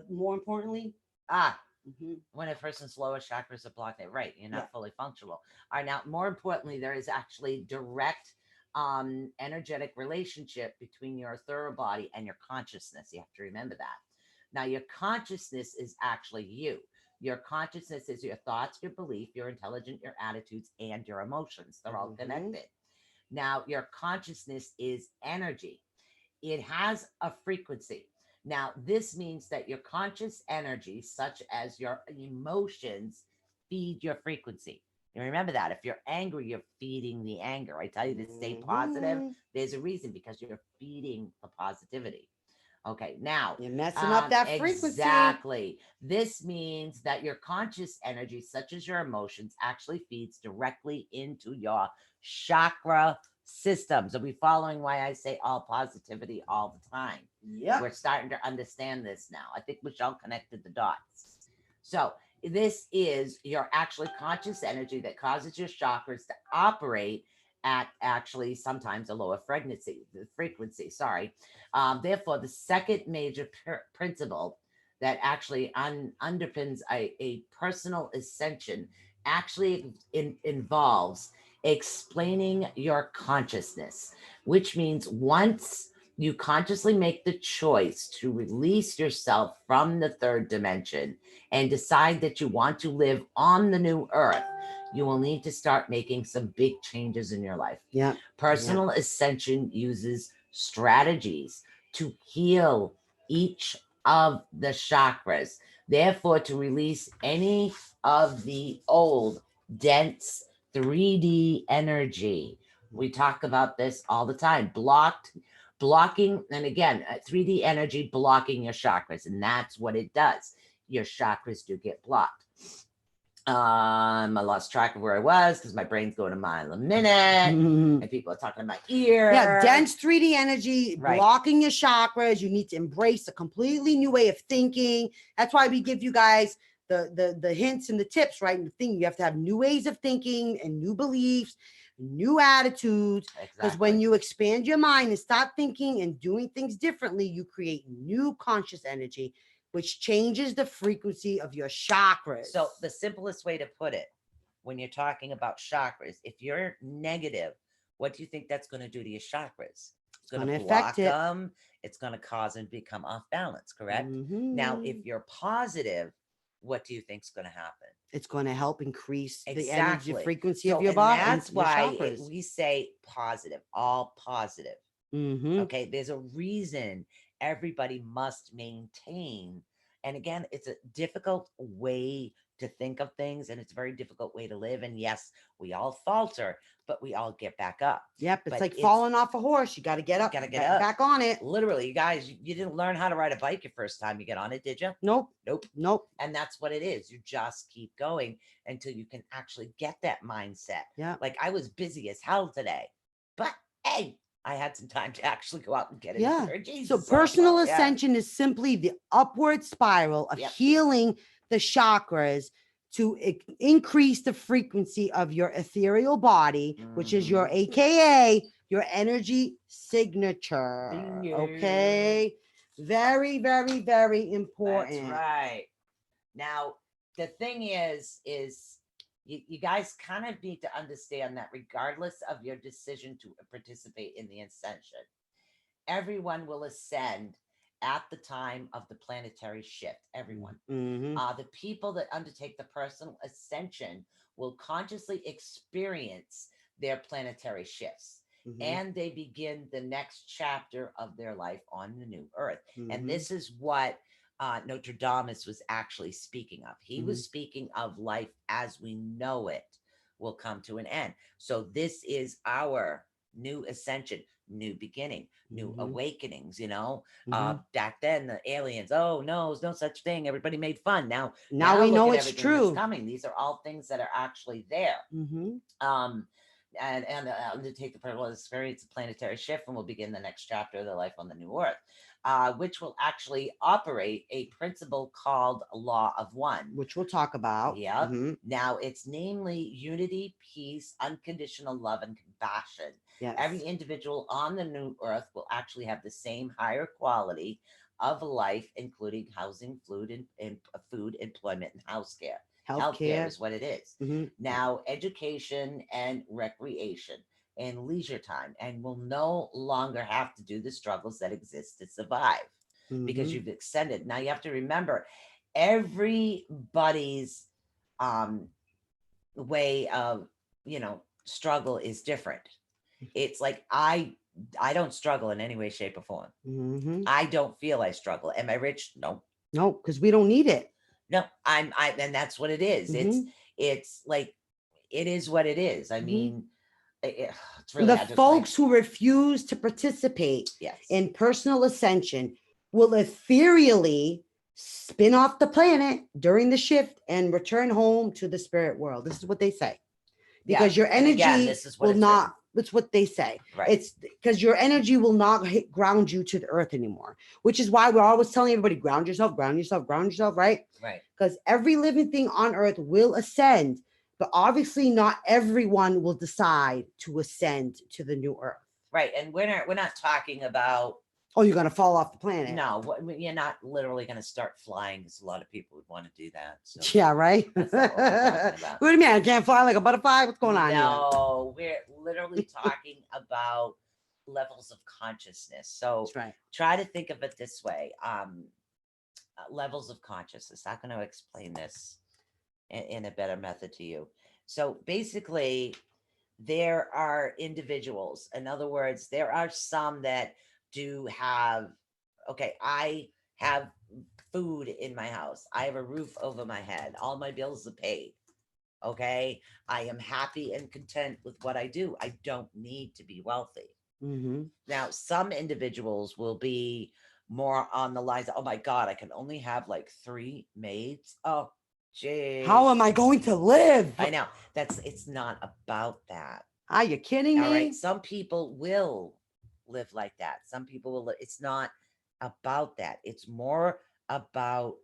More importantly, when a person's lower chakras are blocked, right, you're not fully functional. All right. Now, more importantly, there is actually direct energetic relationship between your ethereal body and your consciousness. You have to remember that. Now, your consciousness is actually you. Your consciousness is your thoughts, your belief, your intelligence, your attitudes, and your emotions. They're all connected. Now, your consciousness is energy. It has a frequency. Now, this means that your conscious energy, such as your emotions, feed your frequency. You remember that. If you're angry, you're feeding the anger. I tell you to stay positive. There's a reason, because you're feeding the positivity. Okay, now you're messing up that frequency. Exactly. This means that your conscious energy, such as your emotions, actually feeds directly into your chakra systems. Are we following why I say all positivity all the time? Yep. We're starting to understand this now. I think Michelle connected the dots. So this is your actually conscious energy that causes your chakras to operate at actually sometimes a lower frequency. Sorry. Therefore, the second major principle that actually underpins a personal ascension actually involves explaining your consciousness, which means once you consciously make the choice to release yourself from the third dimension and decide that you want to live on the new earth, you will need to start making some big changes in your life. Yeah. Personal ascension uses strategies to heal each of the chakras, therefore to release any of the old dense 3D energy. We talk about this all the time. Blocking, and again, 3D energy blocking your chakras, and that's what it does. Your chakras do get blocked. I lost track of where I was because my brain's going a mile a minute, and people are talking in my ear. Yeah, dense 3D energy Right. blocking your chakras. You need to embrace a completely new way of thinking. That's why we give you guys the hints and the tips, right? And the thing, you have to have new ways of thinking and new beliefs, new attitudes. Because when you expand your mind and start thinking and doing things differently, you create new conscious energy, which changes the frequency of your chakras. So the simplest way to put it, when you're talking about chakras, if you're negative, what do you think that's going to do to your chakras? It's going to block them. It's going to cause them to become off balance, correct? Now, if you're positive, what do you think is going to happen? It's going to help increase the energy frequency of your and body. That's why we say positive, all positive. Okay, there's a reason everybody must maintain. And again, it's a difficult way to think of things, and it's a very difficult way to live. And yes, we all falter, but we all get back up. Yep, it's like falling off a horse. You got to get up, got to get up, back on it. Literally, you guys, you didn't learn how to ride a bike your first time you get on it, did you? Nope. And that's what it is. You just keep going until you can actually get that mindset. Yeah. Like I was busy as hell today, but hey, I had some time to actually go out and get it. So personal ascension is simply the upward spiral of healing the chakras to increase the frequency of your ethereal body, which is your AKA your energy signature. Okay. Very, very, very important. That's right. Now, the thing is you guys kind of need to understand that regardless of your decision to participate in the ascension, everyone will ascend at the time of the planetary shift. Everyone. The people that undertake the personal ascension will consciously experience their planetary shifts. And they begin the next chapter of their life on the new earth. And this is what Notre Dame was actually speaking of. He was speaking of life as we know it will come to an end. So this is our new ascension, new beginning, new awakenings, you know. Back then the aliens, oh no, there's no such thing. Everybody made fun. Now we know it's true. Coming. These are all things that are actually there. And undertake the personal experience of planetary shift, and we'll begin the next chapter of their life on the new earth, which will actually operate a principle called law of one, which we'll talk about. Now it's namely unity, peace, unconditional love, and compassion. Every individual on the new earth will actually have the same higher quality of life, including housing, food, employment, and house care. Healthcare is what it is. Now, education and recreation and leisure time, and will no longer have to do the struggles that exist to survive because you've extended. Now, you have to remember everybody's way of, struggle is different. It's like I don't struggle in any way, shape, or form. I don't feel I struggle. Am I rich? No, because we don't need it. No, and that's what it is. It's like, it is what it is. I mean, it's really the folks who refuse to participate in personal ascension will ethereally spin off the planet during the shift and return home to the spirit world. This is what they say, because your energy will not It's what they say. Right. It's because your energy will not ground you to the earth anymore, which is why we're always telling everybody, ground yourself, ground yourself, ground yourself, right? Right. Because every living thing on earth will ascend, but obviously not everyone will decide to ascend to the new earth. Right. And we're not talking about, Oh, you're gonna fall off the planet. no, you're not literally going to start flying, because a lot of people would want to do that. So Yeah, right. That's not what we're talking about. What do you mean? I can't fly like a butterfly? What's going on here? no, we're literally talking about levels of consciousness. So That's right. try to think of it this way. Levels of consciousness. I'm going to explain this in a better method to you. So basically, there are individuals. In other words, there are some that do have, okay, I have food in my house. I have a roof over my head. All my bills are paid. Okay. I am happy and content with what I do. I don't need to be wealthy. Mm-hmm. Now, some individuals will be more on the lines, oh my God, I can only have like 3 maids. Oh, geez. How am I going to live? I know. It's not about that. Are you kidding me? All right. Some people will live like that. Some people will. It's not about that. It's more about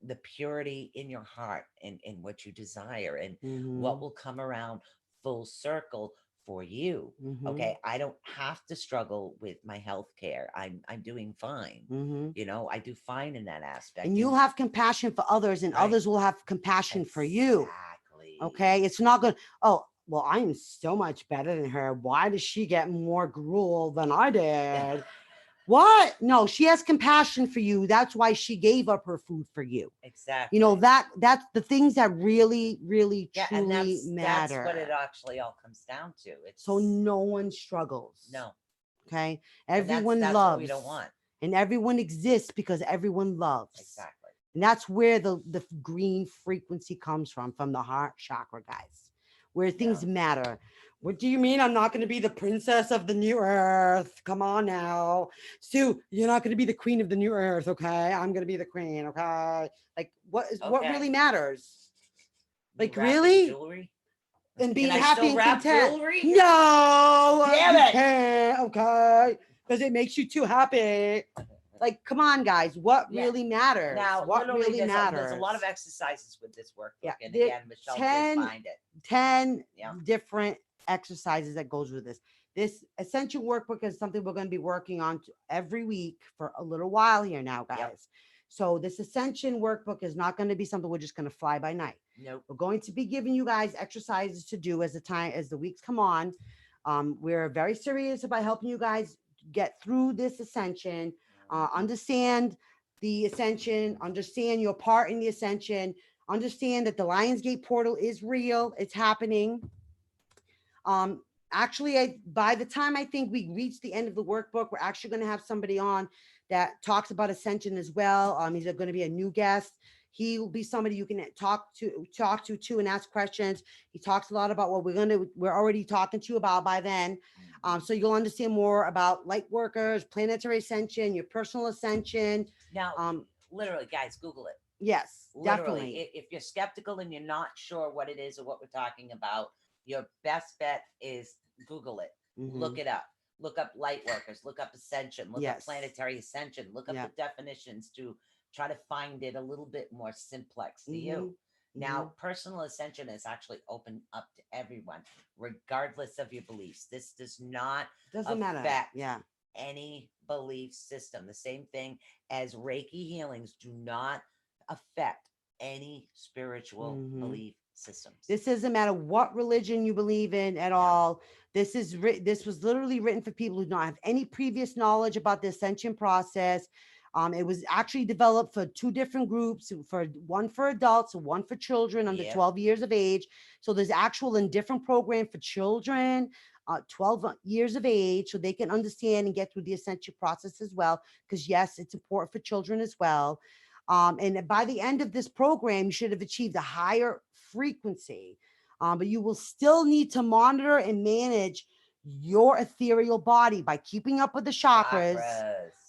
the purity in your heart and what you desire and what will come around full circle for you. Mhm. Okay. I don't have to struggle with my health care. I'm doing fine. Mhm. You know, I do fine in that aspect. And you'll have compassion for others, and Right. others will have compassion for you. Exactly. Okay. It's not good. Oh, well, I'm so much better than her. Why does she get more gruel than I did? What? No, she has compassion for you. That's why she gave up her food for you. Exactly. You know, that's the things that really, really, Yeah, truly and matter. that's what it actually all comes down to. It's So no one struggles. no. Okay. And Everyone that's loves. what we don't want. And everyone exists because everyone loves. Exactly. And that's where the green frequency comes from the heart chakra, guys, where things matter. What do you mean I'm not going to be the princess of the new earth? Come on now. Sue, you're not going to be the queen of the new earth, okay? I'm going to be the queen, okay? Like, what really matters? You Like, wrapping really? Jewelry? And being Can I happy still and wrap content. jewelry? No, Damn you it. can't, okay? Because it makes you too happy. Like, come on, guys. What Yeah. really matters? Now, What literally, really matters? there's a lot of exercises with this workbook. Yeah, And there- again, Michelle 10 did find it. 10 Yeah. different exercises that goes with this. This essential workbook is something we're going to be working on every week for a little while here now, guys. Yep. So this ascension workbook is not going to be something we're just going to fly by night. Nope. We're going to be giving you guys exercises to do as the weeks come on. We're very serious about helping you guys get through this ascension, understand the ascension, understand your part in the ascension, understand that the Lionsgate portal is real. It's happening. Actually, by the time I think we reach the end of the workbook, we're actually going to have somebody on that talks about ascension as well. He's going to be a new guest. He will be somebody you can talk to too and ask questions. He talks a lot about what we're already talking to you about by then. So you'll understand more about light workers, planetary ascension, your personal ascension. Now, literally, guys, Google it. Yes, Literally, definitely. if you're skeptical and you're not sure what it is or what we're talking about, your best bet is Google it. Mhm. Look it up. Look up light workers. Look up ascension. Look up Yes. planetary ascension. Look up Yeah. the definitions to try to find it a little bit more simplex to you. Mhm. Now, personal ascension is actually open up to everyone, regardless of your beliefs. This does not Doesn't matter. affect Yeah. any belief system. The same thing as Reiki healings do not affect any spiritual Mhm. belief systems. This doesn't matter what religion you believe in at all. This was literally written for people who don't have any previous knowledge about the ascension process. It was actually developed for 2 different groups, for one for adults and one for children under Yep. 12 years of age. So there's actual and different program for children, 12 years of age, so they can understand and get through the ascension process as well. Because yes, it's important for children as well. And by the end of this program, you should have achieved a higher frequency, but you will still need to monitor and manage your ethereal body by keeping up with the chakras.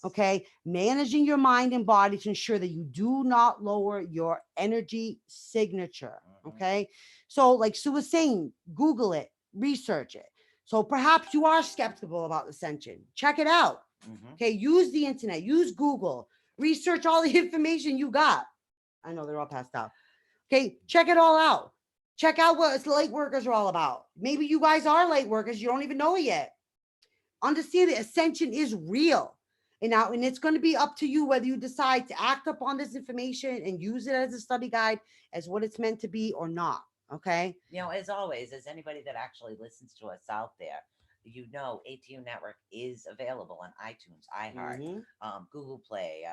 Okay, managing your mind and body to ensure that you do not lower your energy signature. Mhm. Okay, so like Sue was saying, Google it, research it. So perhaps you are skeptical about ascension. Check it out. Okay, use the internet, use Google, research all the information you got. I know they're all passed out. Okay, check it all out. Check out what light workers are all about. Maybe you guys are light workers, you don't even know it yet. Understand that ascension is real. And it's going to be up to you whether you decide to act upon this information and use it as a study guide as what it's meant to be or not. Okay. You know, as always, as anybody that actually listens to us out there, you know, ATU Network is available on iTunes, iHeart, Google Play,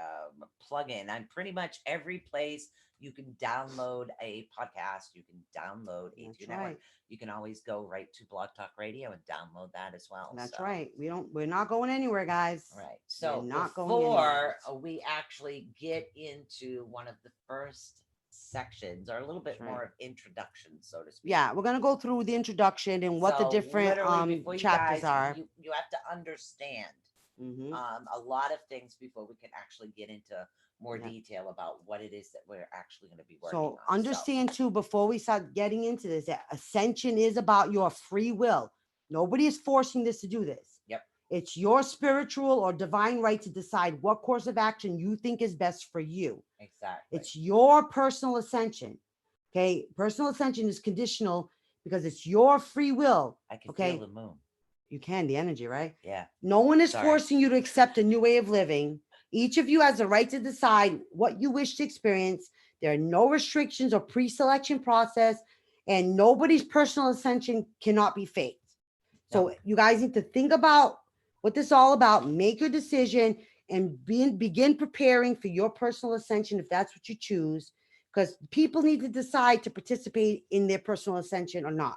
plugin, on pretty much every place you can download a podcast. You can download ATU Network. Right. You can always go right to Blog Talk Radio and download that as well. That's right. We're not going anywhere, guys. Right. So we're not going before we actually get into one of the first sections, or a little bit more of introduction, so to speak. Yeah, we're gonna go through the introduction and what the different chapters are. You have to understand a lot of things before we can actually get into more detail about what it is that we're actually going to be working on. So understand too, before we start getting into this, that ascension is about your free will. Nobody is forcing this to do this. Yep. It's your spiritual or divine right to decide what course of action you think is best for you. Exactly. It's your personal ascension. Okay. Personal ascension is conditional because it's your free will. I can feel the moon. You can, the energy, right? Yeah. No one is forcing you to accept a new way of living. Each of you has a right to decide what you wish to experience. There are no restrictions or pre-selection process, and nobody's personal ascension cannot be faked. So you guys need to think about what this is all about, make your decision, and begin preparing for your personal ascension if that's what you choose, because people need to decide to participate in their personal ascension or not.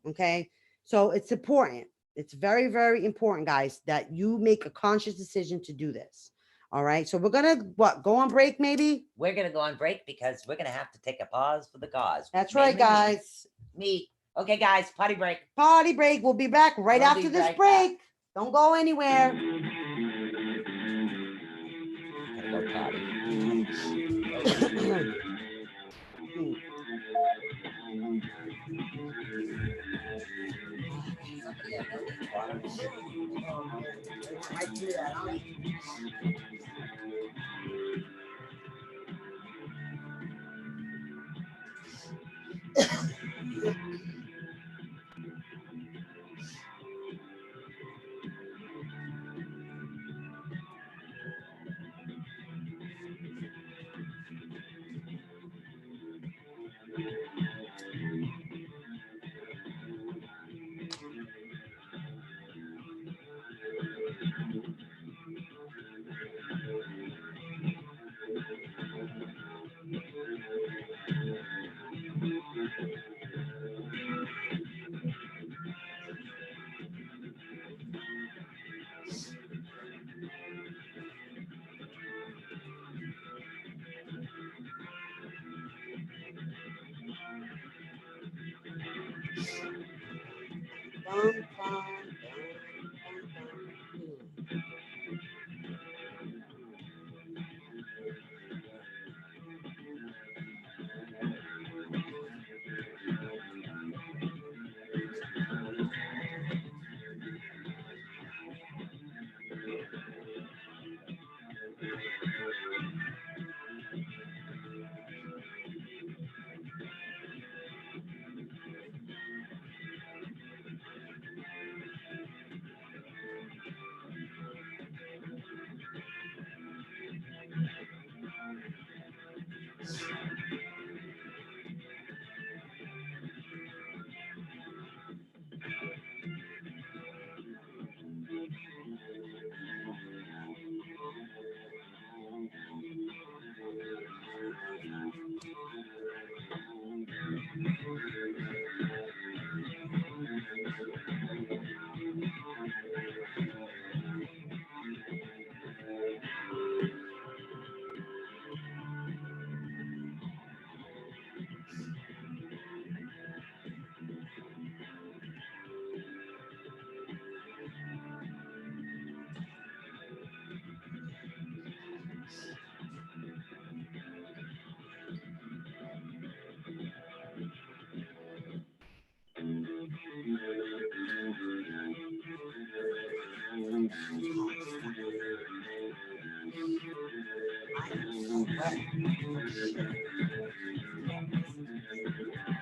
Okay? So it's important. It's very, very important, guys, that you make a conscious decision to do this. All right. So we're going to go on break, maybe? We're going to go on break because we're going to have to take a pause for the cause. That's right, guys. Me. Okay, guys, potty break. Potty break. We'll be back right after this break. Back. Don't go anywhere. Gotta go potty.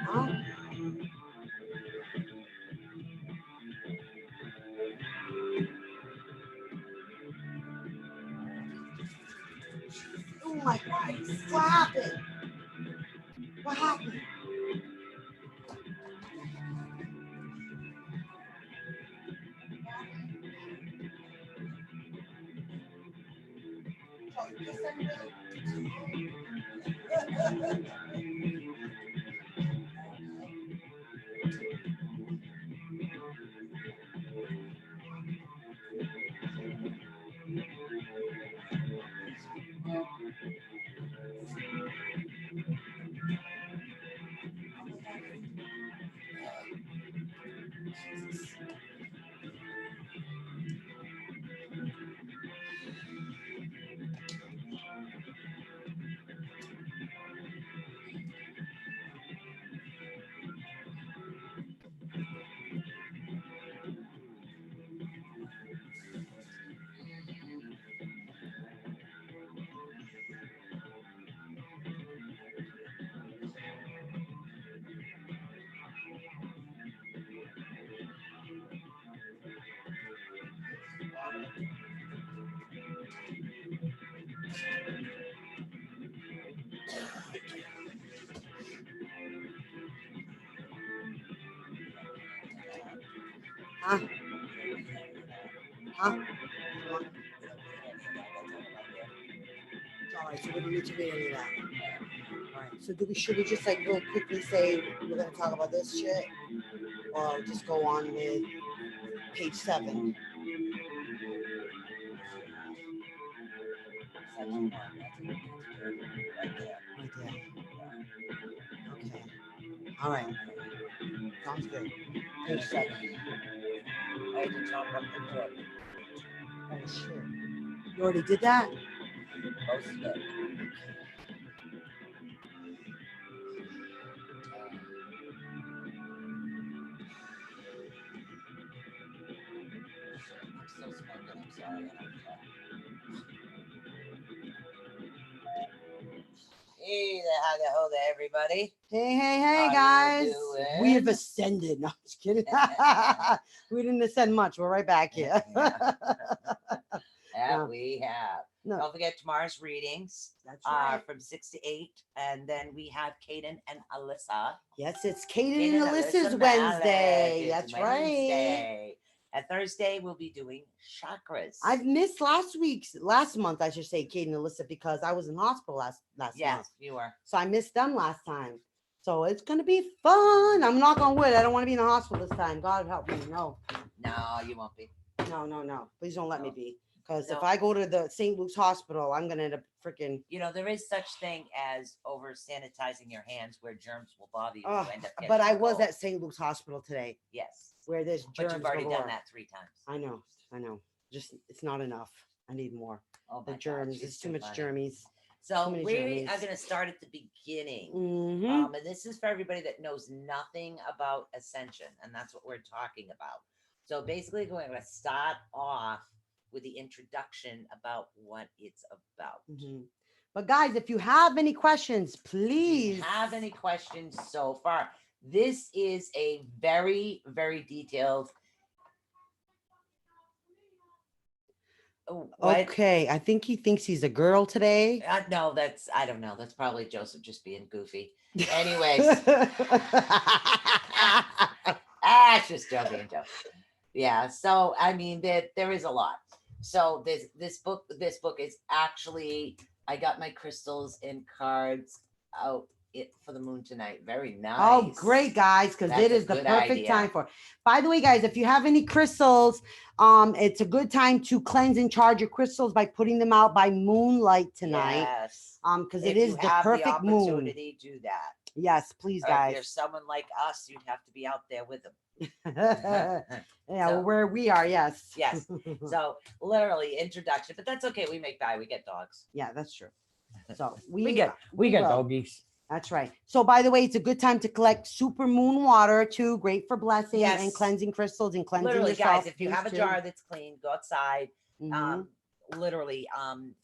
Huh? Oh my Christ! What happened? What happened? Huh? Huh? All right, so we don't need to read any of that. All right, so should we just like real quickly say we're gonna talk about this shit, or just go on with page 7? Right there. Okay. All right. Sounds good. Page 7. I had to talk up the book. Oh shit. You already did that? Most of it. I'm still smoking. I'm sorry. Hey, how the hell there, everybody? Hey, How you guys. We have doing? ascended. No, I'm just kidding. We didn't ascend much. We're right back here. Yeah, No. we have. No. Don't forget tomorrow's readings That's right. from 6 to 8. And then we have Kaden and Alyssa. Yes, it's Kaden Kaden and and Alyssa's Alyssa Wednesday. Malik. That's It's right. Wednesday. And Thursday, we'll be doing chakras. I've missed last month, I should say, Kaden and Alyssa, because I was in hospital last Yes, month. you were. So I missed them last time. So it's going to be fun. I'm not going to wood. I don't want to be in the hospital this time. God help me. No. No, you won't be. No. Please don't let me No. be. Because No. if I go to the St. Luke's hospital, I'm going to end up freaking. You know, there is such thing as over sanitizing your hands where germs will bother you. Oh, You end up but catching I was cold. at St. Luke's hospital today, Yes. where there's germs. But you've already galore. done that 3 times. I know. Just it's not enough. I need more. Oh, The my germs. God, It's too much funny. germies. So Too many we germs. are going to start at the beginning. Mm-hmm. And this is for everybody that knows nothing about ascension. And that's what we're talking about. So basically, we're going to start off with the introduction about what it's about. Mm-hmm. But guys, if you have any questions, please. Do you have any questions so far? This is a very, very detailed. Oh, what? Okay, I think he thinks he's a girl today. No, I don't know. That's probably Joseph just being goofy. Anyways. It's just joking, Joe. Yeah. So, I mean, there is a lot. So this book is actually, I got my crystals and cards out for the moon tonight. Very nice. Oh, great, guys, because That's it a is the good perfect idea. time for it. By the way, guys, if you have any crystals, it's a good time to cleanse and charge your crystals by putting them out by moonlight tonight. Yes. Because it is the perfect the moon. opportunity, do that. Yes, please, Or if guys. you're someone like us, you'd have to be out there with them. Yeah, So- where we are, yes. Yes. So literally introduction, but that's okay. We make pie. We get dogs. Yeah, that's true. So we We get will. doggies. That's right. So, by the way, it's a good time to collect super moon water too. Great for blessing Yes. and cleansing crystals and cleansing Literally, yourself. guys, if you These have a two. jar that's clean, go outside. Mhm. literally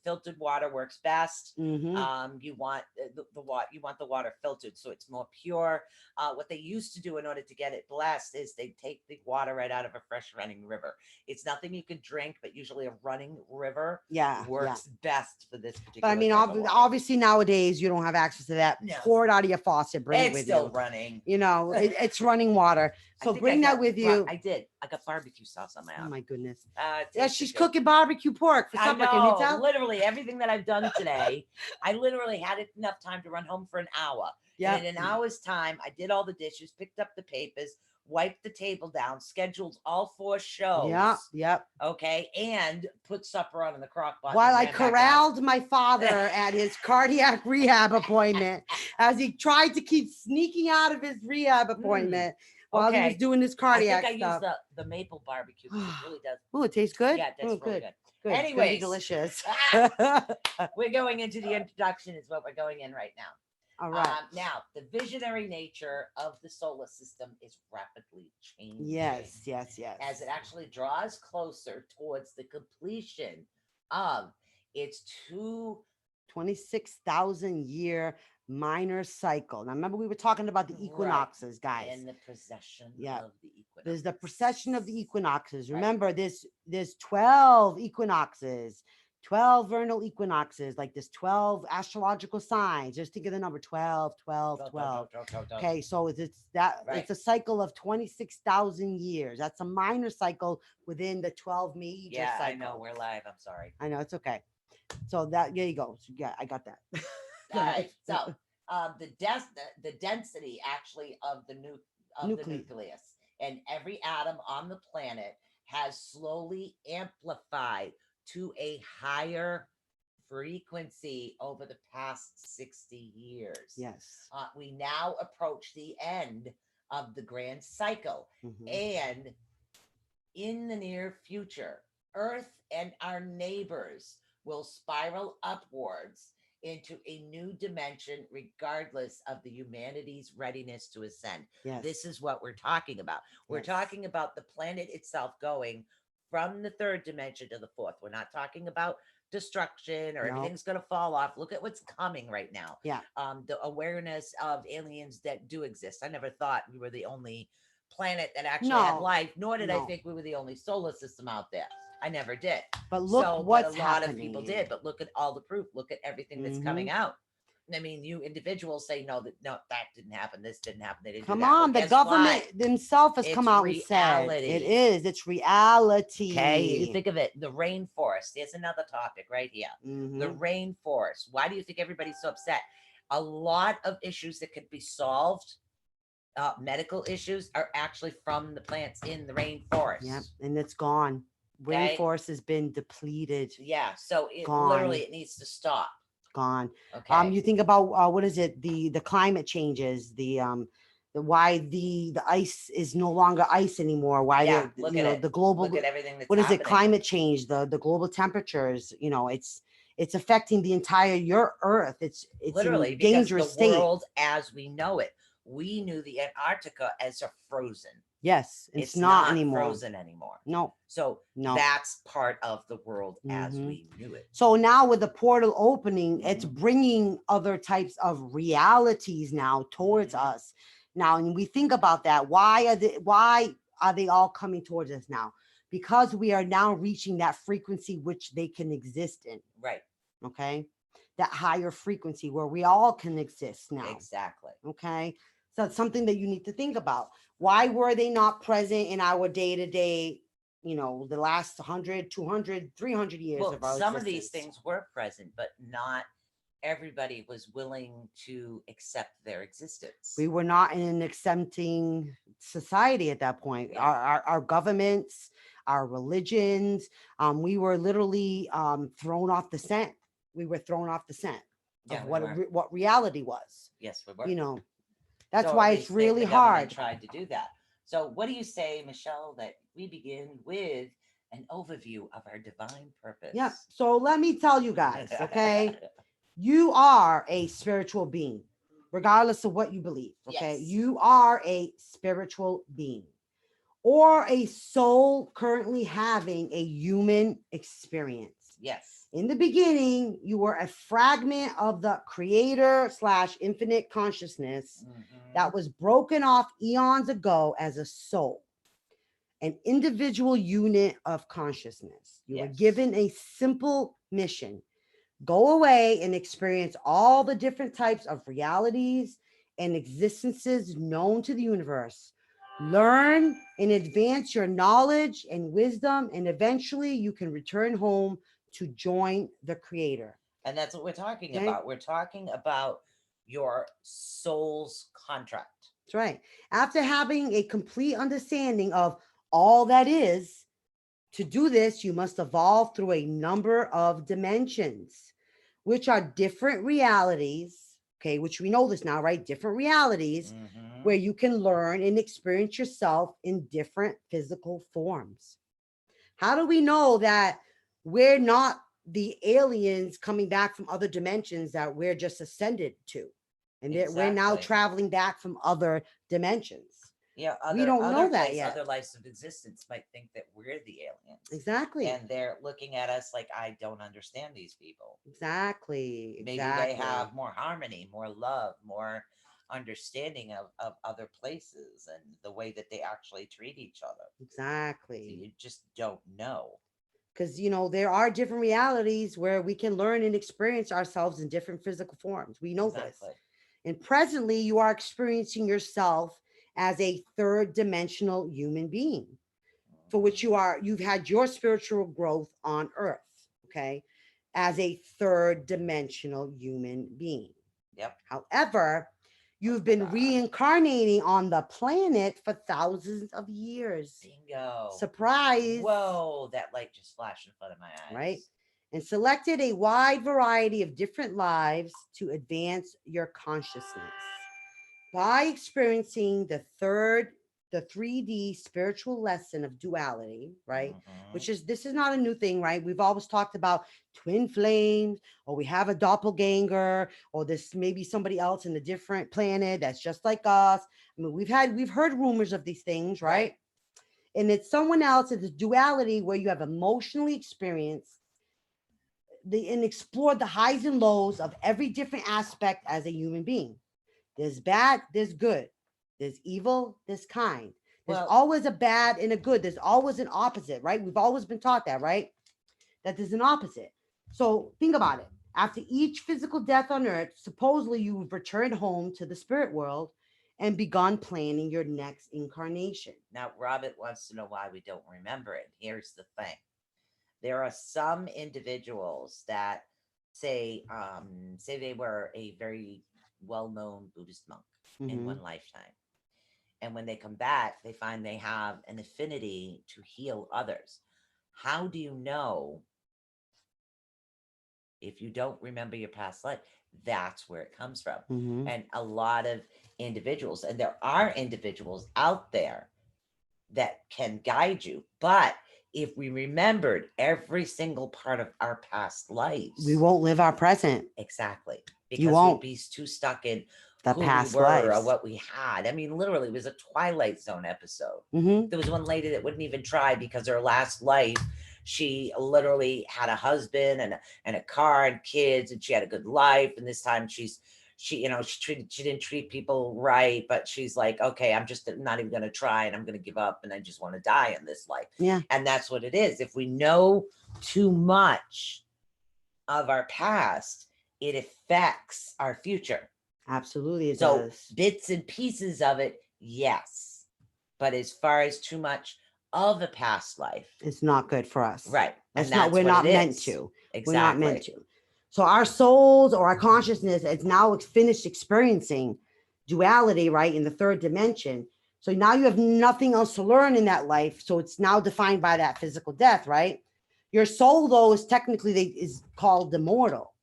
filtered water works best. Mhm. You want the water, you want the water filtered so it's more pure. What they used to do in order to get it blessed is they take the water right out of a fresh running river. It's nothing you can drink, but usually a running river Yeah. works best for this But particular I mean, type of water. obviously nowadays you don't have access to that. No. Pour it out of your faucet, bring it It's with still you. running. You know, it's running water. I So think bring that with you. I did. I got barbecue sauce on my Oh arm. my goodness. It Yeah, tasted she's good. cooking barbecue pork for I supper. Can you know, tell? literally everything that I've done today. I literally had enough time to run home for an hour. Yeah. And in an hour's time, I did all the dishes, picked up the papers, wiped the table down, scheduled all 4 shows. Yeah. Yep. Okay. And put supper on in the crock pot. While and I ran back out. corralled my father at his cardiac rehab appointment as he tried to keep sneaking out of his rehab appointment while he was okay. doing his I cardiac think I stuff. used the maple barbecue because it really does. Oh, it tastes good. Yeah, it tastes Oh, really good. good. Good. It's gonna be Anyways. delicious. We're going into the introduction is what we're going in right now. All right. Now, the visionary nature of the solar system is rapidly changing. Yes. Yes. Yes. As it actually draws closer towards the completion of its 26,000 year minor cycle. Now, remember we were talking about the Right. equinoxes, guys. and the precession Yeah. of the equinox. There's the precession of the equinoxes. Right. Remember, there's 12 equinoxes, 12 vernal equinoxes, like there's 12 astrological signs. Just think of the number 12, 12, 12. Okay, so it's that Right. it's a cycle of 26,000 years. That's a minor cycle within the 12 major Yeah, cycles. I know we're live. I'm sorry. I know, it's okay. So that there you go. So, yeah, I got that. All right. So the density actually of the the nucleus and every atom on the planet has slowly amplified to a higher frequency over the past 60 years. Yes. We now approach the end of the grand cycle, Mhm. and in the near future, Earth and our neighbors will spiral upwards into a new dimension, regardless of the humanity's readiness to ascend. Yes. This is what we're talking about. We're Yes. talking about the planet itself going from the 3rd dimension to the 4th. We're not talking about destruction or No. everything's going to fall off. Look at what's coming right now. Yeah. The awareness of aliens that do exist. I never thought we were the only planet that actually had No. life, nor did I No. think we were the only solar system out there. I never did. But look But what's a lot happening. of people did. But look at all the proof. Look at everything that's coming out. I mean, you individuals say no, that didn't happen. This didn't happen. They didn't. Come do that. Well, on, the guess government what? themselves has It's come out and said reality. it is. It's reality. Okay, you think of it. The rainforest. There's another topic right here. Mhm. The rainforest. Why do you think everybody's so upset? A lot of issues that could be solved, medical issues, are actually from the plants in the rainforest. Yep, and it's gone. Okay. Rainforest has been depleted. Yeah, so it Gone. literally it needs to stop. Gone. Okay. You think about what is it? The climate changes. The why the ice is no longer ice anymore. Why Yeah, the look you at know it. the global Look at everything that's what is it? happening. Climate change. The global temperatures. You know, it's affecting the entire your Earth. It's Literally, in because dangerous the state. world as we know it. We knew the Antarctica as a frozen. Yes, it's not anymore. Frozen anymore. No. So No. that's part of the world as Mhm. we knew it. So now with the portal opening, it's bringing other types of realities now towards us. Now, and we think about that. Why are they all coming towards us now? Because we are now reaching that frequency which they can exist in. Right. Okay. That higher frequency where we all can exist now. Exactly. Okay. So it's something that you need to think about. Why were they not present in our day-to-day, the last 100, 200, 300 years Well, of our some of these existence? things were present, but not everybody was willing to accept their existence. We were not in an accepting society at that point. Yeah. Our governments, our religions, we were literally thrown off the scent. We were thrown off the scent Yeah, of we what were. what reality was. Yes, we were. That's So at why least it's really the government hard. tried to do that. So what do you say, Michelle, that we begin with an overview of our divine purpose? Yeah. So let me tell you guys, okay? You are a spiritual being, regardless of what you believe. Okay. Yes. You are a spiritual being or a soul currently having a human experience. Yes. In the beginning, you were a fragment of the creator / infinite consciousness that was broken off eons ago as a soul, an individual unit of consciousness. You were Yes. given a simple mission: go away and experience all the different types of realities and existences known to the universe. Learn and advance your knowledge and wisdom, and eventually you can return home to join the creator. And that's what we're talking Okay. about. We're talking about your soul's contract. That's right. After having a complete understanding of all that is, to do this, you must evolve through a number of dimensions, which are different realities. Okay, which we know this now, right? Different realities where you can learn and experience yourself in different physical forms. How do we know that we're not the aliens coming back from other dimensions that we're just ascended to? And that we're now Exactly. traveling back from other dimensions. Yeah, We don't know that yet. Other lives of existence might think that we're the aliens. Exactly. And they're looking at us like, I don't understand these people. Exactly. Maybe they have more harmony, more love, more understanding of other places and the way that they actually treat each other. So Exactly. you just don't know. Because, there are different realities where we can learn and experience ourselves in different physical forms. We know this. And presently, you are experiencing yourself as a third dimensional human being, for which you've had your spiritual growth on earth, okay, as a third dimensional human being. Yep. However, you've been reincarnating on the planet for thousands of years. Bingo. Surprise. Whoa, that light just flashed in front of my eyes. Right. And selected a wide variety of different lives to advance your consciousness. By experiencing the 3D spiritual lesson of duality, right? This is not a new thing, right? We've always talked about twin flames, or we have a doppelganger, or this maybe somebody else in a different planet that's just like us. I mean, we've heard rumors of these things, right? And it's someone else. It's a duality where you have emotionally experienced and explored the highs and lows of every different aspect as a human being. There's bad, there's good. There's evil, there's kind. There's always a bad and a good. There's always an opposite, right? We've always been taught that, right? That there's an opposite. So think about it. After each physical death on earth, supposedly you've returned home to the spirit world and begun planning your next incarnation. Now, Robert wants to know why we don't remember it. Here's the thing. There are some individuals that say they were a very well-known Buddhist monk in one lifetime. And when they come back, they find they have an affinity to heal others. How do you know if you don't remember your past life? That's where it comes from. And a lot of individuals, and there are individuals out there that can guide you, but if we remembered every single part of our past lives, we won't live our present. Exactly. Because you won't be too stuck in the who past we were lives or what we had. I mean, literally, it was a Twilight Zone episode. There was one lady that wouldn't even try because her last life, she literally had a husband and a car and kids, and she had a good life. And this time she didn't treat people right, but she's like, okay, I'm just not even going to try, and I'm going to give up, and I just want to die in this life. Yeah. And that's what it is. If we know too much of our past, it affects our future. Absolutely, it so does. Bits and pieces of it, yes. But as far as too much of a past life, it's not good for us. Right. We're not meant to. Exactly. We're not meant to. So our souls or our consciousness is now finished experiencing duality, right, in the third dimension. So now you have nothing else to learn in that life. So it's now defined by that physical death, right? Your soul, though, is called immortal.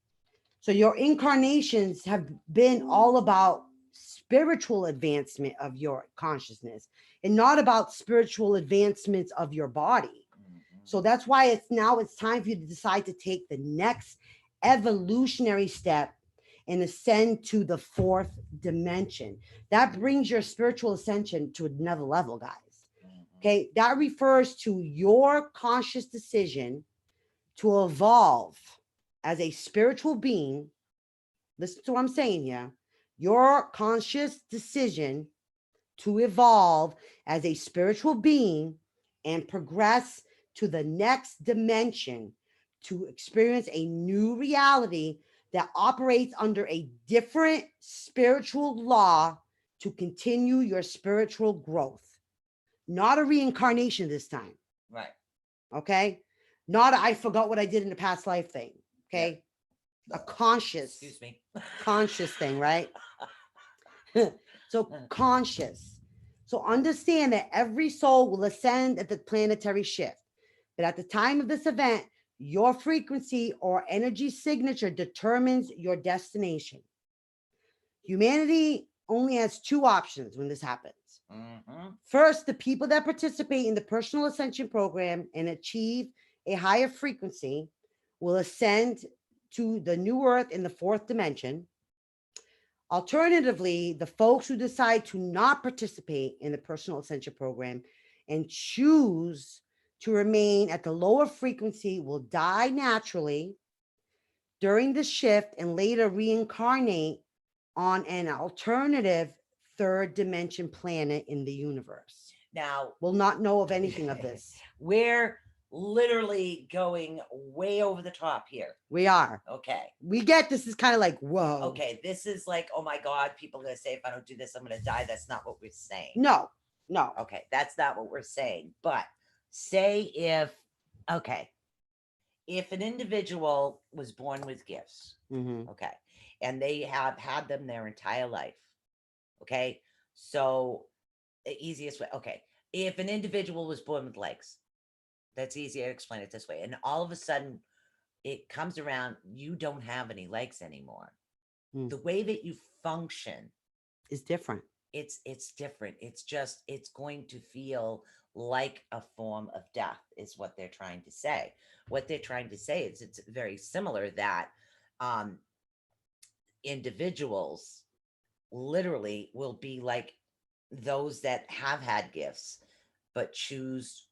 So your incarnations have been all about spiritual advancement of your consciousness and not about spiritual advancements of your body. So that's why it's time for you to decide to take the next evolutionary step and ascend to the fourth dimension. That brings your spiritual ascension to another level, guys. Okay, that refers to your conscious decision to evolve as a spiritual being. Listen to what I'm saying here. Your conscious decision to evolve as a spiritual being and progress to the next dimension to experience a new reality that operates under a different spiritual law to continue your spiritual growth. Not a reincarnation this time. Right. Okay. Not a, I forgot what I did in the past life thing. Okay. A conscious, Excuse me. conscious thing, right? So conscious. So understand that every soul will ascend at the planetary shift. But at the time of this event, your frequency or energy signature determines your destination. Humanity only has two options when this happens. First, the people that participate in the personal ascension program and achieve a higher frequency will ascend to the new earth in the fourth dimension. Alternatively, the folks who decide to not participate in the personal ascension program and choose to remain at the lower frequency will die naturally during the shift and later reincarnate on an alternative third dimension planet in the universe. Now, Will not know of anything of this. we're literally going way over the top here. We are. Okay. We get this is kind of like, whoa. Okay. This is like, oh my God, people are going to say, if I don't do this, I'm going to die. That's not what we're saying. No. Okay. That's not what we're saying. But say if an individual was born with gifts, Mhm. okay, and they have had them their entire life, okay, so the easiest way, okay, if an individual was born with legs, that's easier to explain it this way, and all of a sudden it comes around, you don't have any legs anymore. The way that you function Is different. it's different. It's just, it's going to feel like a form of death is what they're trying to say. What they're trying to say is it's very similar that individuals literally will be like those that have had gifts but choose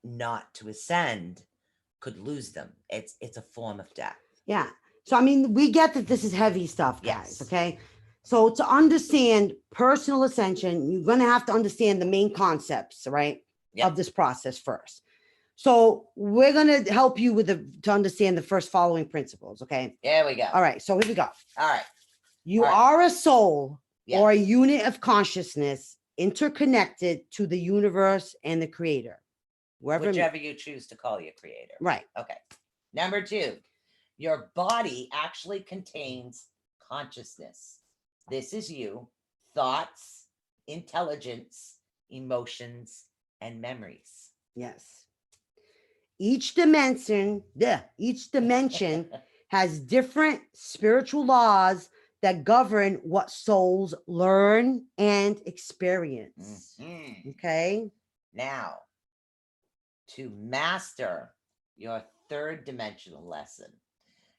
not to ascend could lose them. It's a form of death. Yeah. So, I mean, we get that this is heavy stuff, guys. Yes. Okay. So, to understand personal ascension, you're going to have to understand the main concepts, right? Yep. Of this process first. So, we're going to help you with to understand the first following principles. Okay. There we go. All right. So, here we go. All right. You All right. are a soul Yes. or a unit of consciousness interconnected to the universe and the creator. Whichever you choose to call your creator. Right. Okay. Number 2, your body actually contains consciousness. This is you, thoughts, intelligence, emotions, and memories. Yes. Each dimension has different spiritual laws that govern what souls learn and experience. Okay. Now, to master your third dimensional lesson,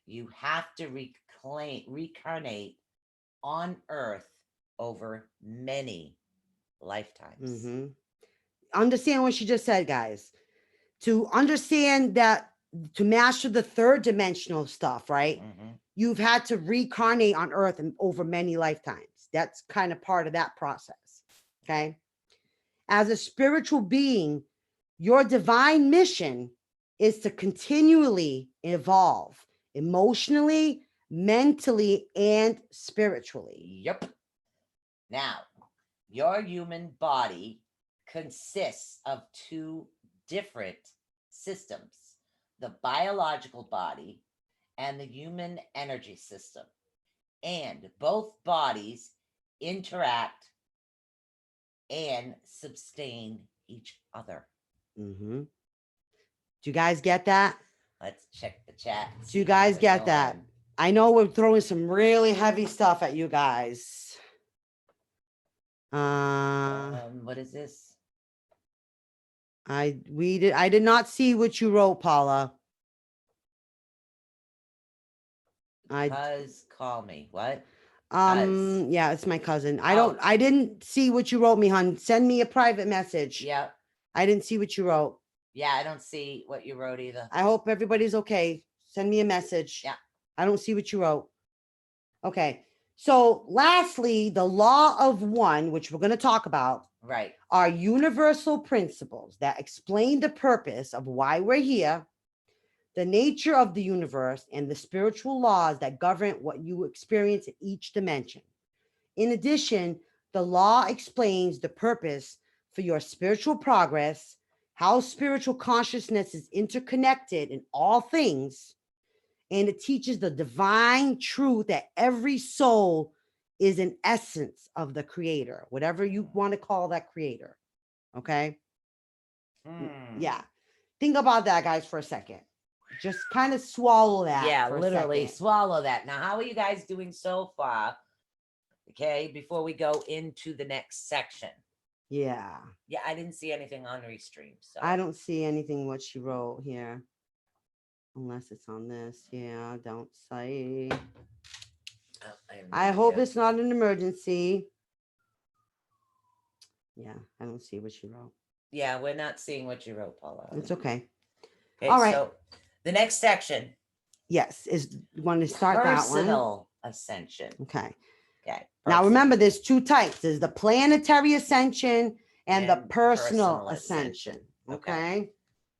you have to reincarnate on Earth over many lifetimes. Understand what she just said, guys. To understand that, to master the third dimensional stuff, right? You've had to reincarnate on Earth over many lifetimes. That's kind of part of that process. Okay. As a spiritual being, your divine mission is to continually evolve emotionally, mentally, and spiritually. Yep. Now, your human body consists of 2 different systems, the biological body and the human energy system. And both bodies interact and sustain each other. Do you guys get that? Let's check the chat. Do you guys get that? I know we're throwing some really heavy stuff at you guys. What is this? I did not see what you wrote, Paula. Cuz call me. What? Yeah, it's my cousin. I didn't see what you wrote me, hon. Send me a private message. Yeah. I didn't see what you wrote. Yeah, I don't see what you wrote either. I hope everybody's okay. Send me a message. Yeah. I don't see what you wrote. Okay. So lastly, the law of one, which we're going to talk about, Right. are universal principles that explain the purpose of why we're here, the nature of the universe, and the spiritual laws that govern what you experience in each dimension. In addition, the law explains the purpose for your spiritual progress, how spiritual consciousness is interconnected in all things, and it teaches the divine truth that every soul is an essence of the creator, whatever you want to call that creator. Okay. Yeah. Think about that, guys, for a second. Just kind of swallow that. Yeah, for a literally second. swallow that. Now, how are you guys doing so far? Okay, before we go into the next section. Yeah. Yeah, I didn't see anything on Restream. So I don't see anything what she wrote here. Unless it's on this. Yeah, don't say. Oh, have no I hope idea. it's not an emergency. Yeah, I don't see what she wrote. Yeah, we're not seeing what you wrote, Paula. It's okay. Okay, all right. So the next section. Yes, is you want to start that one? Personal ascension. Okay. Okay. Now remember, there's two types. There's the planetary ascension and the And personal personal ascension. ascension. Okay.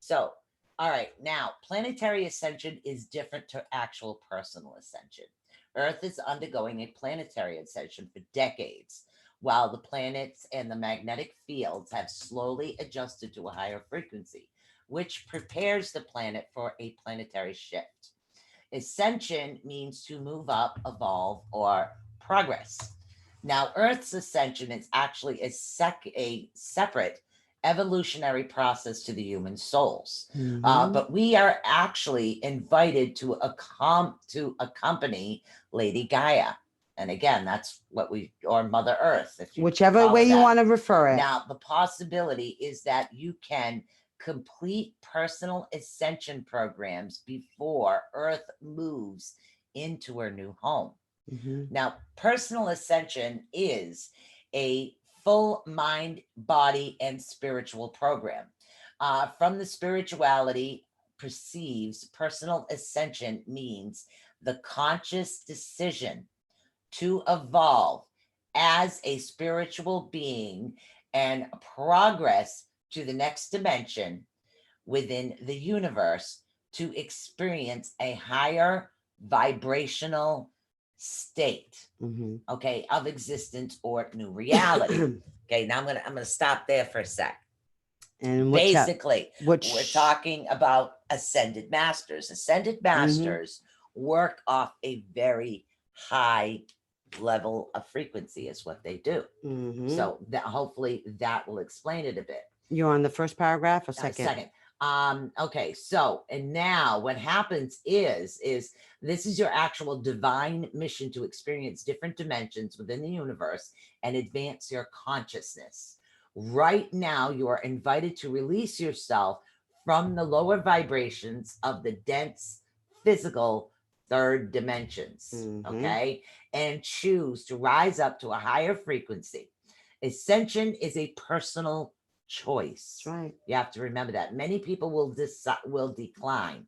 So, all right. Now, planetary ascension is different to actual personal ascension. Earth is undergoing a planetary ascension for decades, while the planets and the magnetic fields have slowly adjusted to a higher frequency, which prepares the planet for a planetary shift. Ascension means to move up, evolve, or progress. Now, Earth's ascension is actually a separate evolutionary process to the human souls. But we are actually invited to accompany Lady Gaia. And again, that's what or Mother Earth, if you whichever way you want to refer it. Now, the possibility is that you can complete personal ascension programs before Earth moves into her new home. Now, personal ascension is a full mind, body, and spiritual program. From the spirituality perceives, personal ascension means the conscious decision to evolve as a spiritual being and progress to the next dimension within the universe to experience a higher vibrational state, okay, of existence or new reality. Okay, now I'm gonna stop there for a sec. And basically, we're talking about ascended masters. Ascended masters work off a very high level of frequency is what they do. So that hopefully that will explain it a bit. You're on the first paragraph or second? Second. Okay, so and now what happens is this is your actual divine mission to experience different dimensions within the universe and advance your consciousness. Right now, you are invited to release yourself from the lower vibrations of the dense physical third dimensions, okay, and choose to rise up to a higher frequency. Ascension is a personal choice. That's right. You have to remember that. Many people will decline.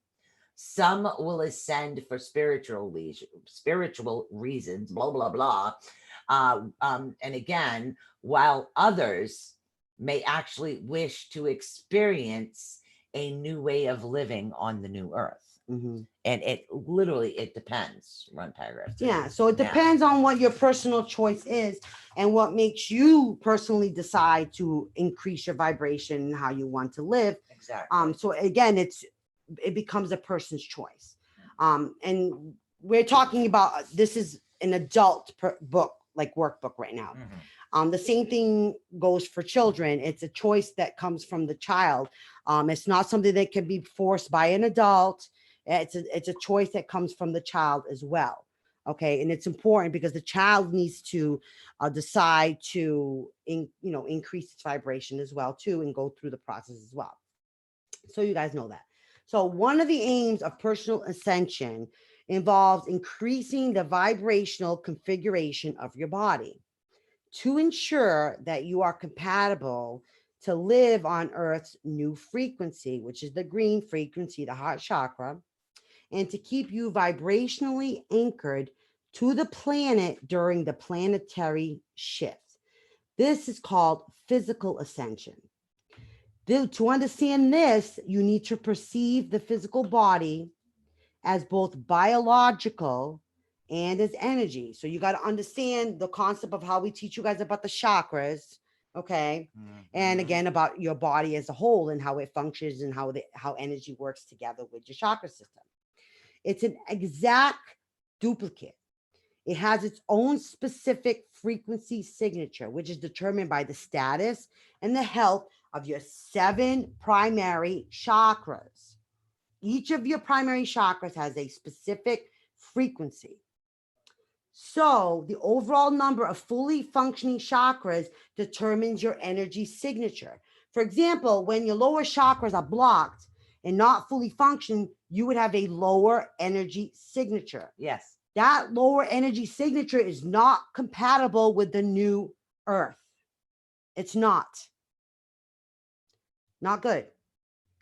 Some will ascend for spiritual reasons, blah, blah, blah. And again, while others may actually wish to experience a new way of living on the new earth. And it depends. Run paragraph 3. Yeah, so it depends on what your personal choice is and what makes you personally decide to increase your vibration and how you want to live. Exactly. So again, it becomes a person's choice. And we're talking about, this is an adult book, like workbook right now. The same thing goes for children. It's a choice that comes from the child. It's not something that can be forced by an adult. It's a choice that comes from the child as well. Okay. And it's important because the child needs to decide to, increase its vibration as well too, and go through the process as well. So you guys know that. So one of the aims of personal ascension involves increasing the vibrational configuration of your body to ensure that you are compatible to live on Earth's new frequency, which is the green frequency, the heart chakra, and to keep you vibrationally anchored to the planet during the planetary shift. This is called physical ascension. To understand this, you need to perceive the physical body as both biological and as energy. So you got to understand the concept of how we teach you guys about the chakras, okay? And again, about your body as a whole and how it functions and how energy works together with your chakra system. It's an exact duplicate. It has its own specific frequency signature, which is determined by the status and the health of your 7 primary chakras. Each of your primary chakras has a specific frequency. So the overall number of fully functioning chakras determines your energy signature. For example, when your lower chakras are blocked and not fully functioning, you would have a lower energy signature. Yes. That lower energy signature is not compatible with the new Earth. It's not. Not good.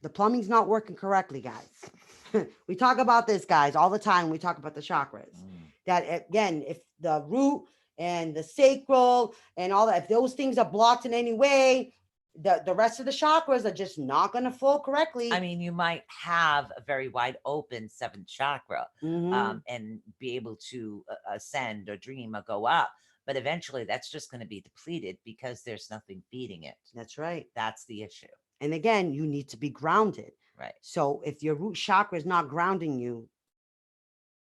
The plumbing's not working correctly, guys. We talk about this, guys, all the time. We talk about the chakras. That, again, if the root and the sacral and all that, if those things are blocked in any way, the rest of the chakras are just not going to flow correctly. I mean, you might have a very wide open 7th chakra and be able to ascend or dream or go up. But eventually that's just going to be depleted because there's nothing feeding it. That's right. That's the issue. And again, you need to be grounded. Right. So if your root chakra is not grounding you,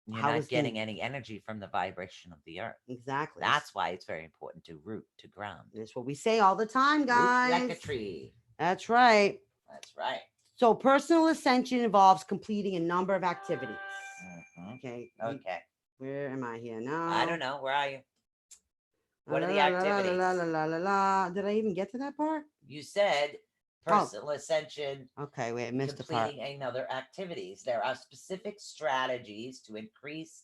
you're not getting any energy from the vibration of the earth. Exactly. That's why it's very important to root, to ground. That's what we say all the time, guys. Root like a tree. That's right. That's right. So personal ascension involves completing a number of activities. Okay. Okay. Where am I here now? I don't know. Where are you? What are the activities? Did I even get to that part? You said personal ascension. Okay, wait, I missed the part. Completing another activities. There are specific strategies to increase,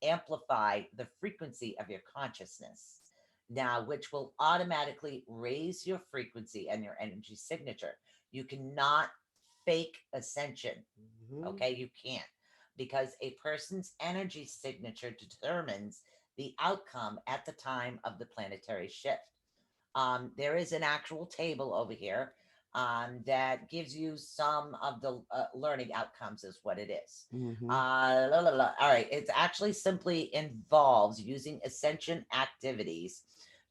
amplify the frequency of your consciousness. Now, which will automatically raise your frequency and your energy signature. You cannot fake ascension. Okay, you can't, because a person's energy signature determines the outcome at the time of the planetary shift. There is an actual table over here that gives you some of the learning outcomes is what it is. All right. It actually simply involves using ascension activities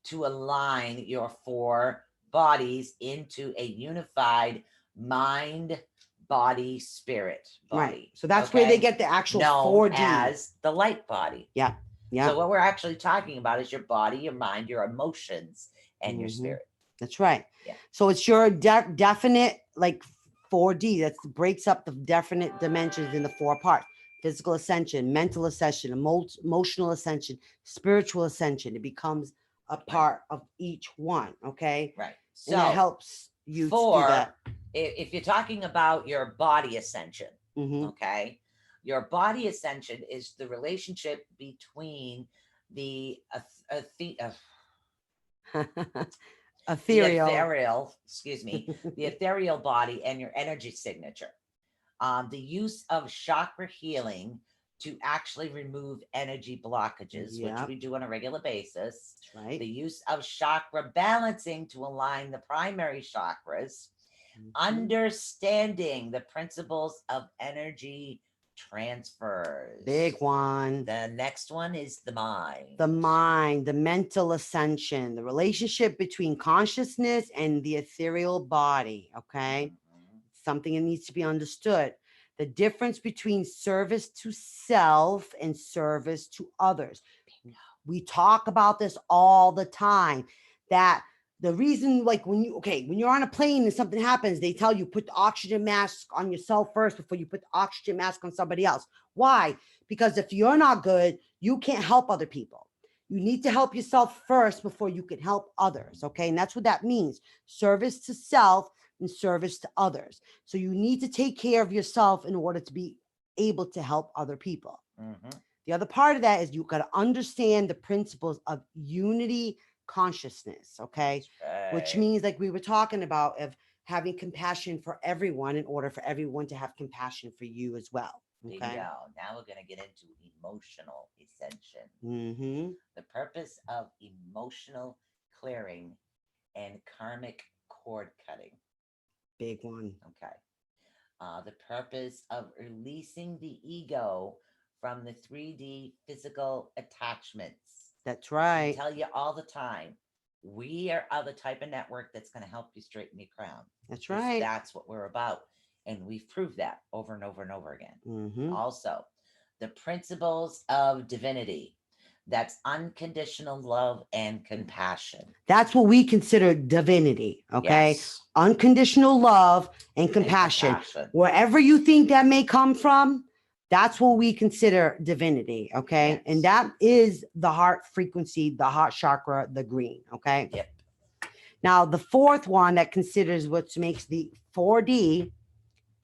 to align your 4 bodies into a unified mind, body, spirit body. Right. So that's where they get the actual known 4D. as the light body. Yeah. Yeah. So what we're actually talking about is your body, your mind, your emotions, and your spirit. That's right. Yeah. So it's your definite, like 4D that breaks up the definite dimensions in the 4 parts: physical ascension, mental ascension, emotional ascension, spiritual ascension. It becomes a part of each one. Okay. Right. So and that helps you to do that. If you're talking about your body ascension, okay, your body ascension is the relationship between the ethereal, excuse me, the ethereal body and your energy signature. The use of chakra healing to actually remove energy blockages, which we do on a regular basis. Right. The use of chakra balancing to align the primary chakras. Understanding the principles of energy transfers. Big one. The next one is the mind. The mind, the mental ascension, the relationship between consciousness and the ethereal body. Okay. Something that needs to be understood. The difference between service to self and service to others. We talk about this all the time, that the reason, like when you're on a plane and something happens, they tell you put the oxygen mask on yourself first before you put the oxygen mask on somebody else. Why? Because if you're not good, you can't help other people. You need to help yourself first before you can help others. Okay. And that's what that means. Service to self and service to others. So you need to take care of yourself in order to be able to help other people. The other part of that is you got to understand the principles of unity, consciousness. Okay. Which Right. means, like we were talking about, of having compassion for everyone in order for everyone to have compassion for you as well. Bingo. Okay. Now we're going to get into emotional ascension. Mm-hmm. The purpose of emotional clearing and karmic cord cutting. Big one. Okay. The purpose of releasing the ego from the 3D physical attachments. That's I right. tell you all the time, we are the type of network that's going to help you straighten your crown. That's 'Cause right. that's what we're about. And we've proved that over and over and over again. Mm-hmm. Also, the principles of divinity. That's unconditional love and compassion. That's what we consider divinity. Okay. Yes. Unconditional love and And compassion. compassion. Wherever you think that may come from, that's what we consider divinity. Okay. Yes. And that is the heart frequency, the heart chakra, the green. Okay. Yep. Now, the fourth one that considers what makes the 4D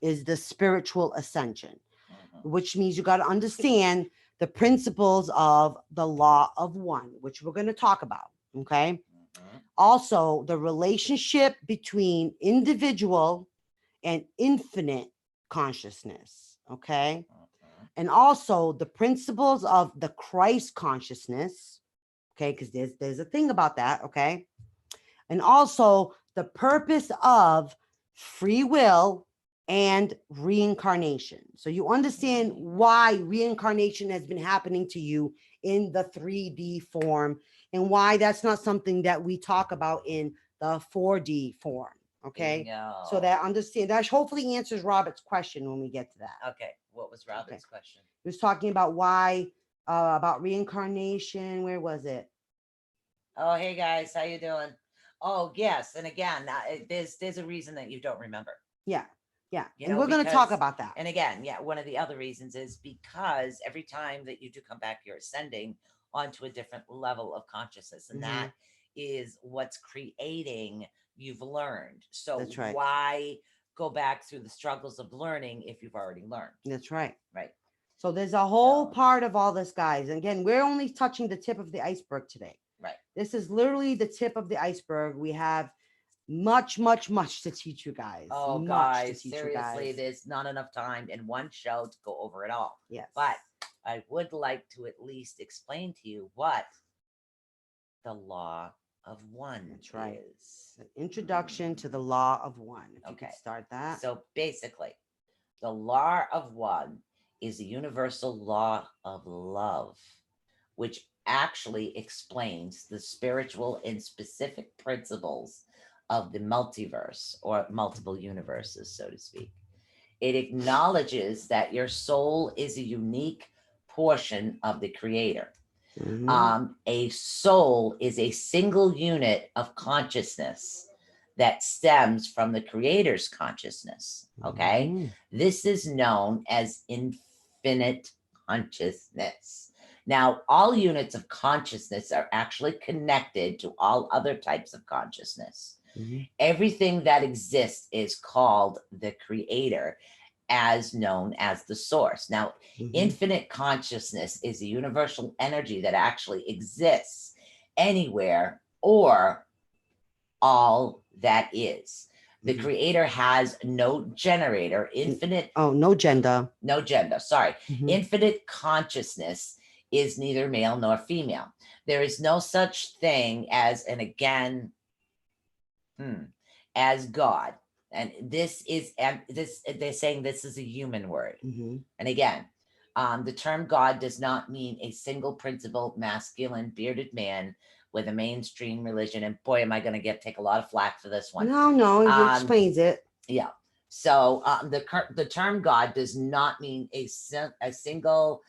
is the spiritual ascension, Mhm. which means you got to understand the principles of the law of one, which we're going to talk about. Okay. Mhm. Also, the relationship between individual and infinite consciousness. Okay. Mhm. And also the principles of the Christ consciousness. Okay. Because there's a thing about that. Okay. And also the purpose of free will and reincarnation. So you understand why reincarnation has been happening to you in the 3D form and why that's not something that we talk about in the 4D form. Okay. Bingo. So that understand that hopefully answers Robert's question when we get to that. Okay. What was Robert's question? He was talking about why about reincarnation. Where was it? Oh, hey guys, how you doing? Oh, yes. And again, there's a reason that you don't remember. Yeah. Yeah. You And know, we're going to talk because- about that. And again, yeah, one of the other reasons is because every time that you do come back, you're ascending onto a different level of consciousness. And Mhm. that is what's creating you've learned. So That's right. why go back through the struggles of learning if you've already learned? That's right. Right. So there's a whole So- part of all this, guys. And again, we're only touching the tip of the iceberg today. Right. This is literally the tip of the iceberg. We have much, much, much to teach you guys. Oh, Much to guys, teach you seriously, guys. there's not enough time in one show to go over it all. Yes. But I would like to at least explain to you what the law of one That's right. is. An introduction to the law of one. If you Okay. could start that. So basically, the law of one is a universal law of love, which actually explains the spiritual and specific principles of the multiverse or multiple universes, so to speak. It acknowledges that your soul is a unique portion of the creator. Mhm. A soul is a single unit of consciousness that stems from the creator's consciousness. Okay. Mhm. This is known as infinite consciousness. Now, all units of consciousness are actually connected to all other types of consciousness. Mhm. Everything that exists is called the creator, as known as the source. Now, Mhm. infinite consciousness is a universal energy that actually exists anywhere or all that is. The Mhm. creator has no generator, infinite, Oh, no gender. no gender, sorry. Mhm. Infinite consciousness is neither male nor female. There is no such thing as, and again, as God. And this is, and this, they're saying this is a human word. Mhm. And again, the term God does not mean a single principled, masculine, bearded man with a mainstream religion. And boy, am I going to take a lot of flack for this one. No, he explains it. Yeah. So the term God does not mean a single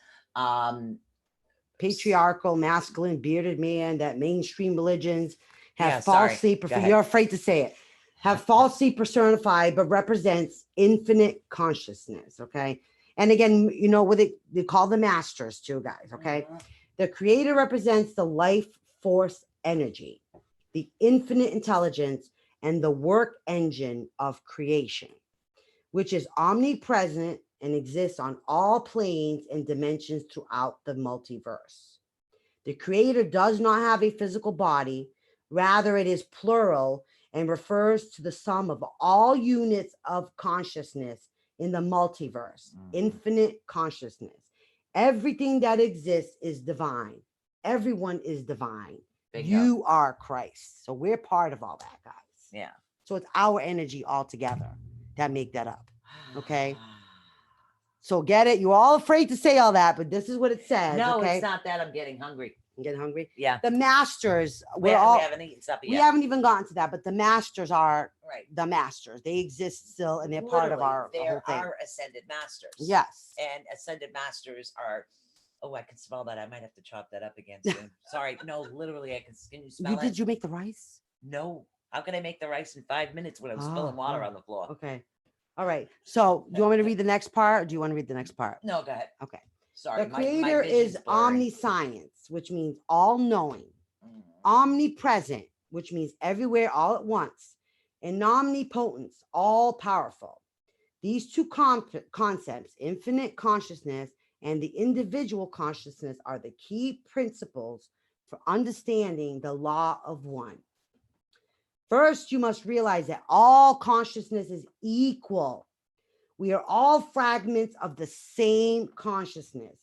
Patriarchal, masculine, bearded man that mainstream religions have Yeah, sorry. falsely, Go ahead. you're afraid to say it, have falsely personified, but represents infinite consciousness. Okay. And again, you know what they call the masters too, guys. Okay. Mhm. The creator represents the life force energy, the infinite intelligence, and the work engine of creation, which is omnipresent and exists on all planes and dimensions throughout the multiverse. The creator does not have a physical body, Rather, it is plural and refers to the sum of all units of consciousness in the multiverse, infinite consciousness. Everything that exists is divine. Everyone is divine. Bingo. You are Christ. So we're part of all that, guys. Yeah. So it's our energy all together that make that up. Okay. So get it? You're all afraid to say all that, but this is what it says. No, okay? it's not that. I'm getting hungry. I'm getting hungry. Yeah. The masters, We we're all, haven't eaten supper we yet. haven't even gotten to that, but the masters are Right. the masters. They exist still, and they're part of Literally, our whole there thing. are ascended masters. Yes. And ascended masters are. Oh, I can smell that. I might have to chop that up again soon. Sorry. No, literally, I can. Can you smell it? Did you make the rice? No. How can I make the rice in 5 minutes when I'm spilling water on the floor? Okay. All right. So do you want me to read the next part, or do you want to read the next part? No, go ahead. Okay. Sorry. The creator is omniscience, which means all knowing, omnipresent, which means everywhere all at once, and omnipotence, all powerful. These two concepts, infinite consciousness and the individual consciousness, are the key principles for understanding the law of one. First, you must realize that all consciousness is equal. We are all fragments of the same consciousness.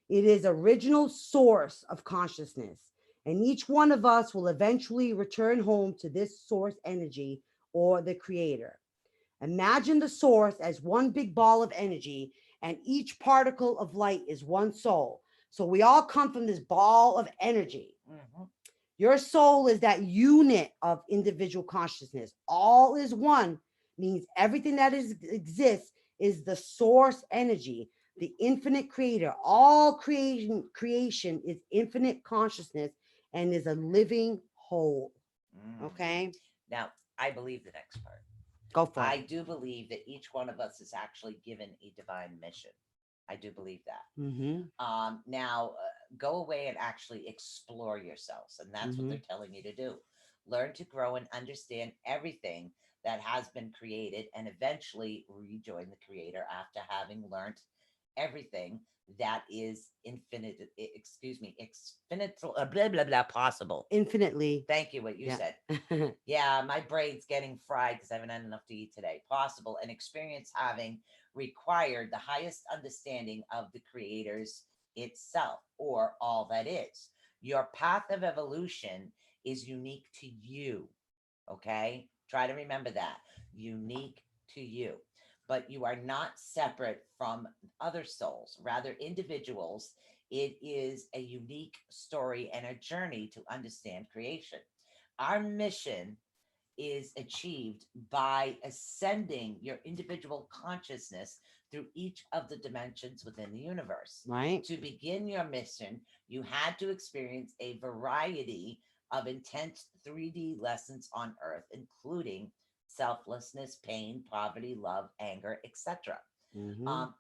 It is original source of consciousness, and each one of us will eventually return home to this source energy or the creator. Imagine the source as one big ball of energy, and each particle of light is one soul. So we all come from this ball of energy. Your soul is that unit of individual consciousness. All is one means everything that exists is the source energy, the infinite creator. All creation is infinite consciousness and is a living whole. Okay. Now, I believe the next part. Go for it. I do believe that each one of us is actually given a divine mission. I do believe that. Now, go away and actually explore yourselves. And that's what they're telling you to do. Learn to grow and understand everything that has been created, and eventually rejoin the creator after having learned everything that is infinite, blah, blah, blah, possible. Infinitely. Thank you, what you said. Yeah, my brain's getting fried because I haven't had enough to eat today. Possible, and experience having required the highest understanding of the creators itself, or all that is. Your path of evolution is unique to you. Okay? Try to remember that. Unique to you. But you are not separate from other souls, rather individuals. It is a unique story and a journey to understand creation. Our mission is achieved by ascending your individual consciousness through each of the dimensions within the universe. Right. To begin your mission, you had to experience a variety of intense 3D lessons on Earth, including selflessness, pain, poverty, love, anger, etc.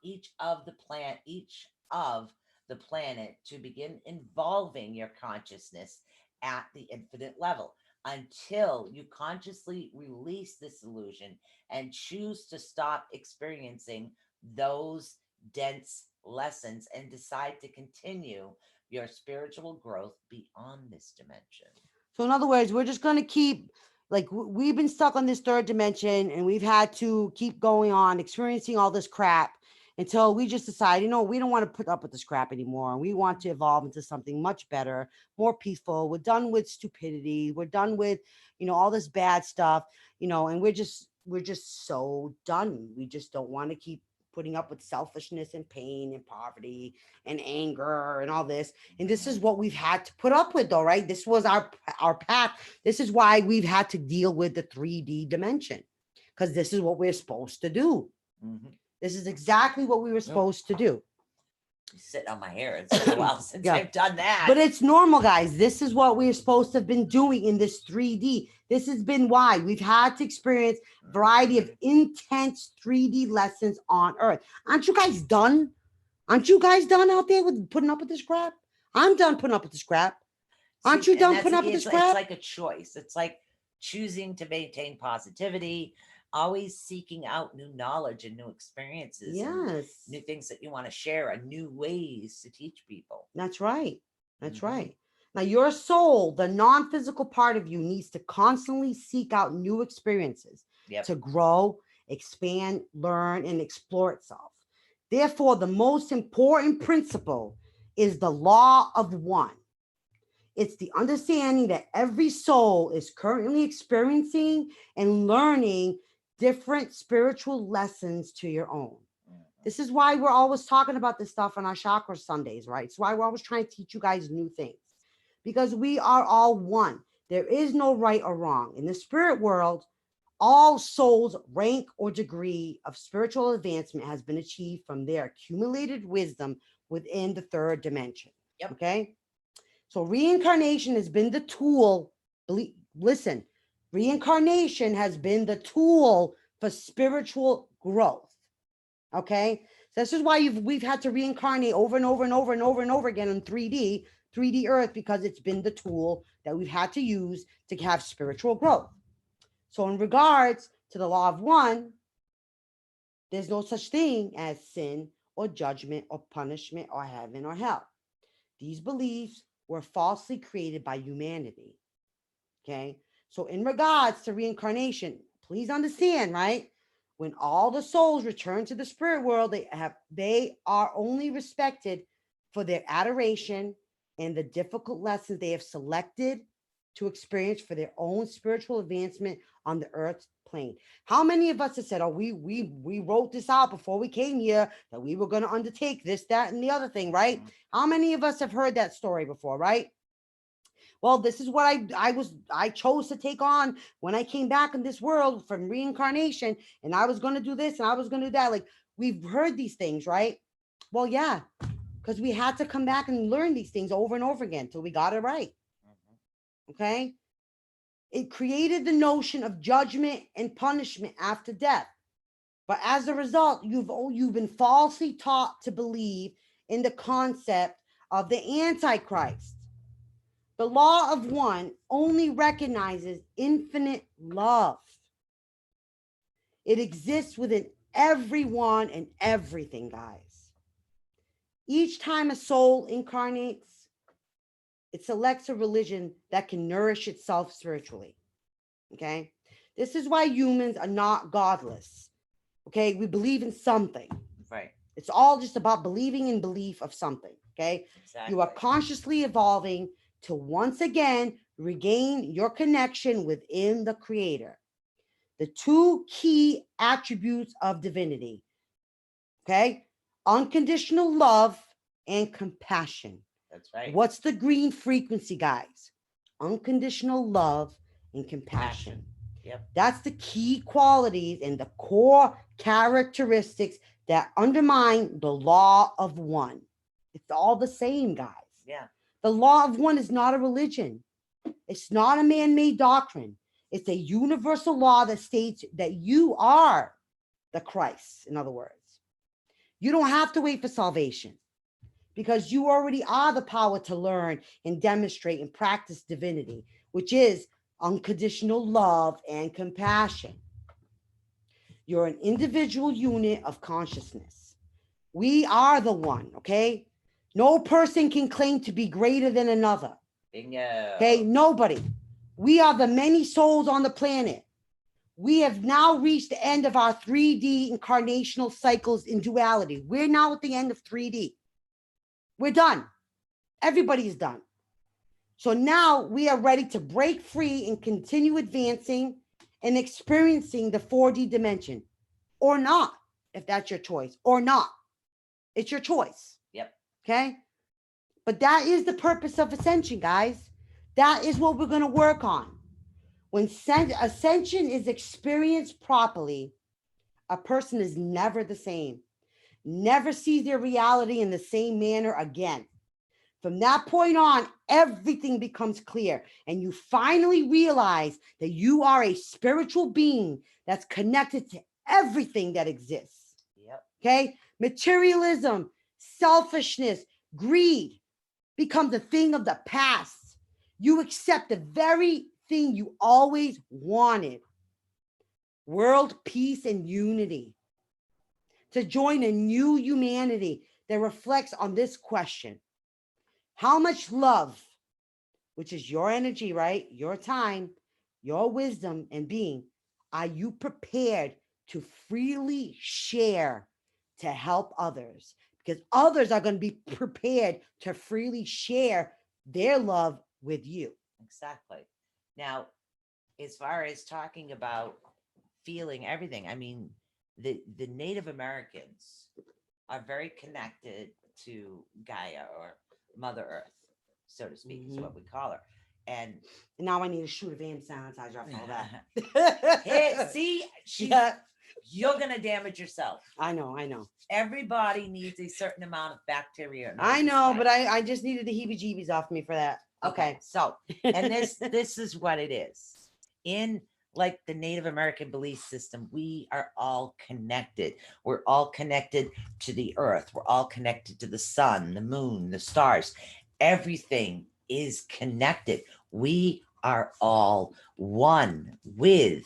Each of the planet to begin involving your consciousness at the infinite level, until you consciously release this illusion and choose to stop experiencing those dense lessons and decide to continue your spiritual growth beyond this dimension. So in other words, we're just going to keep, like, we've been stuck on this third dimension, and we've had to keep going on experiencing all this crap until we just decide, we don't want to put up with this crap anymore. And we want to evolve into something much better, more peaceful. We're done with stupidity. We're done with, all this bad stuff, and we're just so done. We just don't want to keep putting up with selfishness and pain and poverty and anger and all this. And this is what we've had to put up with, though, right? This was our path. This is why we've had to deal with the 3D dimension, because this is what we're supposed to do. This is exactly what we were supposed to do. Sit on my hair. It's been a while since I've done that. But it's normal, guys. This is what we're supposed to have been doing in this 3D. This has been why we've had to experience a variety of intense 3D lessons on Earth. Aren't you guys done? Aren't you guys done out there with putting up with this crap? I'm done putting up with this crap. Aren't you done putting up with this crap? It's like a choice. It's like choosing to maintain positivity, always seeking out new knowledge and new experiences. Yes. New things that you want to share and new ways to teach people. That's right. That's right. Now, your soul, the non-physical part of you, needs to constantly seek out new experiences Yep. to grow, expand, learn, and explore itself. Therefore, the most important principle is the law of one. It's the understanding that every soul is currently experiencing and learning different spiritual lessons to your own. This is why we're always talking about this stuff on our chakra Sundays, right? It's why we're always trying to teach you guys new things, because we are all one. There is no right or wrong. In the spirit world, all souls' rank or degree of spiritual advancement has been achieved from their accumulated wisdom within the third dimension. Yep. Okay? So reincarnation has been the tool. Listen, reincarnation has been the tool for spiritual growth. Okay? So this is why we've had to reincarnate over and over and over and over and over again in 3D Earth, because it's been the tool that we've had to use to have spiritual growth. So in regards to the law of one, there's no such thing as sin or judgment or punishment or heaven or hell. These beliefs were falsely created by humanity. Okay? So in regards to reincarnation, please understand, right? When all the souls return to the spirit world, they are only respected for their adoration and the difficult lessons they have selected to experience for their own spiritual advancement on the earth's plane. How many of us have said, oh, we wrote this out before we came here, that we were going to undertake this, that, and the other thing, right? How many of us have heard that story before, right? Well, this is what I chose to take on when I came back in this world from reincarnation, and I was going to do this and I was going to do that. Like, we've heard these things, right? Well, yeah, because we had to come back and learn these things over and over again till we got it right. Okay? It created the notion of judgment and punishment after death. But as a result, you've been falsely taught to believe in the concept of the Antichrist. The law of one only recognizes infinite love. It exists within everyone and everything, guys. Each time a soul incarnates, it selects a religion that can nourish itself spiritually. Okay? This is why humans are not godless. Okay? We believe in something. Right. It's all just about believing in belief of something. Okay? Exactly. You are consciously evolving to once again regain your connection within the Creator. The two key attributes of divinity. Okay? Unconditional love and compassion. That's right. What's the green frequency, guys? Unconditional love and compassion. Yep. That's the key qualities and the core characteristics that undermine the law of one. It's all the same, guys. Yeah. The law of one is not a religion. It's not a man-made doctrine. It's a universal law that states that you are the Christ, in other words. You don't have to wait for salvation, because you already are the power to learn and demonstrate and practice divinity, which is unconditional love and compassion. You're an individual unit of consciousness. We are the one, okay? No person can claim to be greater than another. Bingo. Okay, nobody. We are the many souls on the planet. We have now reached the end of our 3D incarnational cycles in duality. We're now at the end of 3D. We're done. Everybody's done. So now we are ready to break free and continue advancing and experiencing the 4D dimension, or not, if that's your choice, or not. It's your choice. Yep. Okay. But that is the purpose of ascension, guys. That is what we're going to work on. When ascension is experienced properly, a person is never the same, never sees their reality in the same manner again. From that point on, everything becomes clear, and you finally realize that you are a spiritual being that's connected to everything that exists. Yep. Okay? Materialism, selfishness, greed becomes a thing of the past. You accept the very thing you always wanted: world peace and unity. To join a new humanity that reflects on this question: how much love which is your energy, right? Your time, your wisdom and being, are you prepared to freely share to help others? Because others are going to be prepared to freely share their love with you. Exactly. Now, as far as talking about feeling everything, I mean, the Native Americans are very connected to Gaia or Mother Earth, so to speak, is Mhm. what we call her. And Now I need a shoot of hand sanitizer after all hey, that. see, Yeah, you're gonna damage yourself. I know. Everybody needs a certain amount of bacteria. in order I to know, survive. but I just needed the heebie-jeebies off me for that. Okay. So, and this is what it is. In like the Native American belief system, we are all connected. We're all connected to the earth. We're all connected to the sun, the moon, the stars. Everything is connected. We are all one with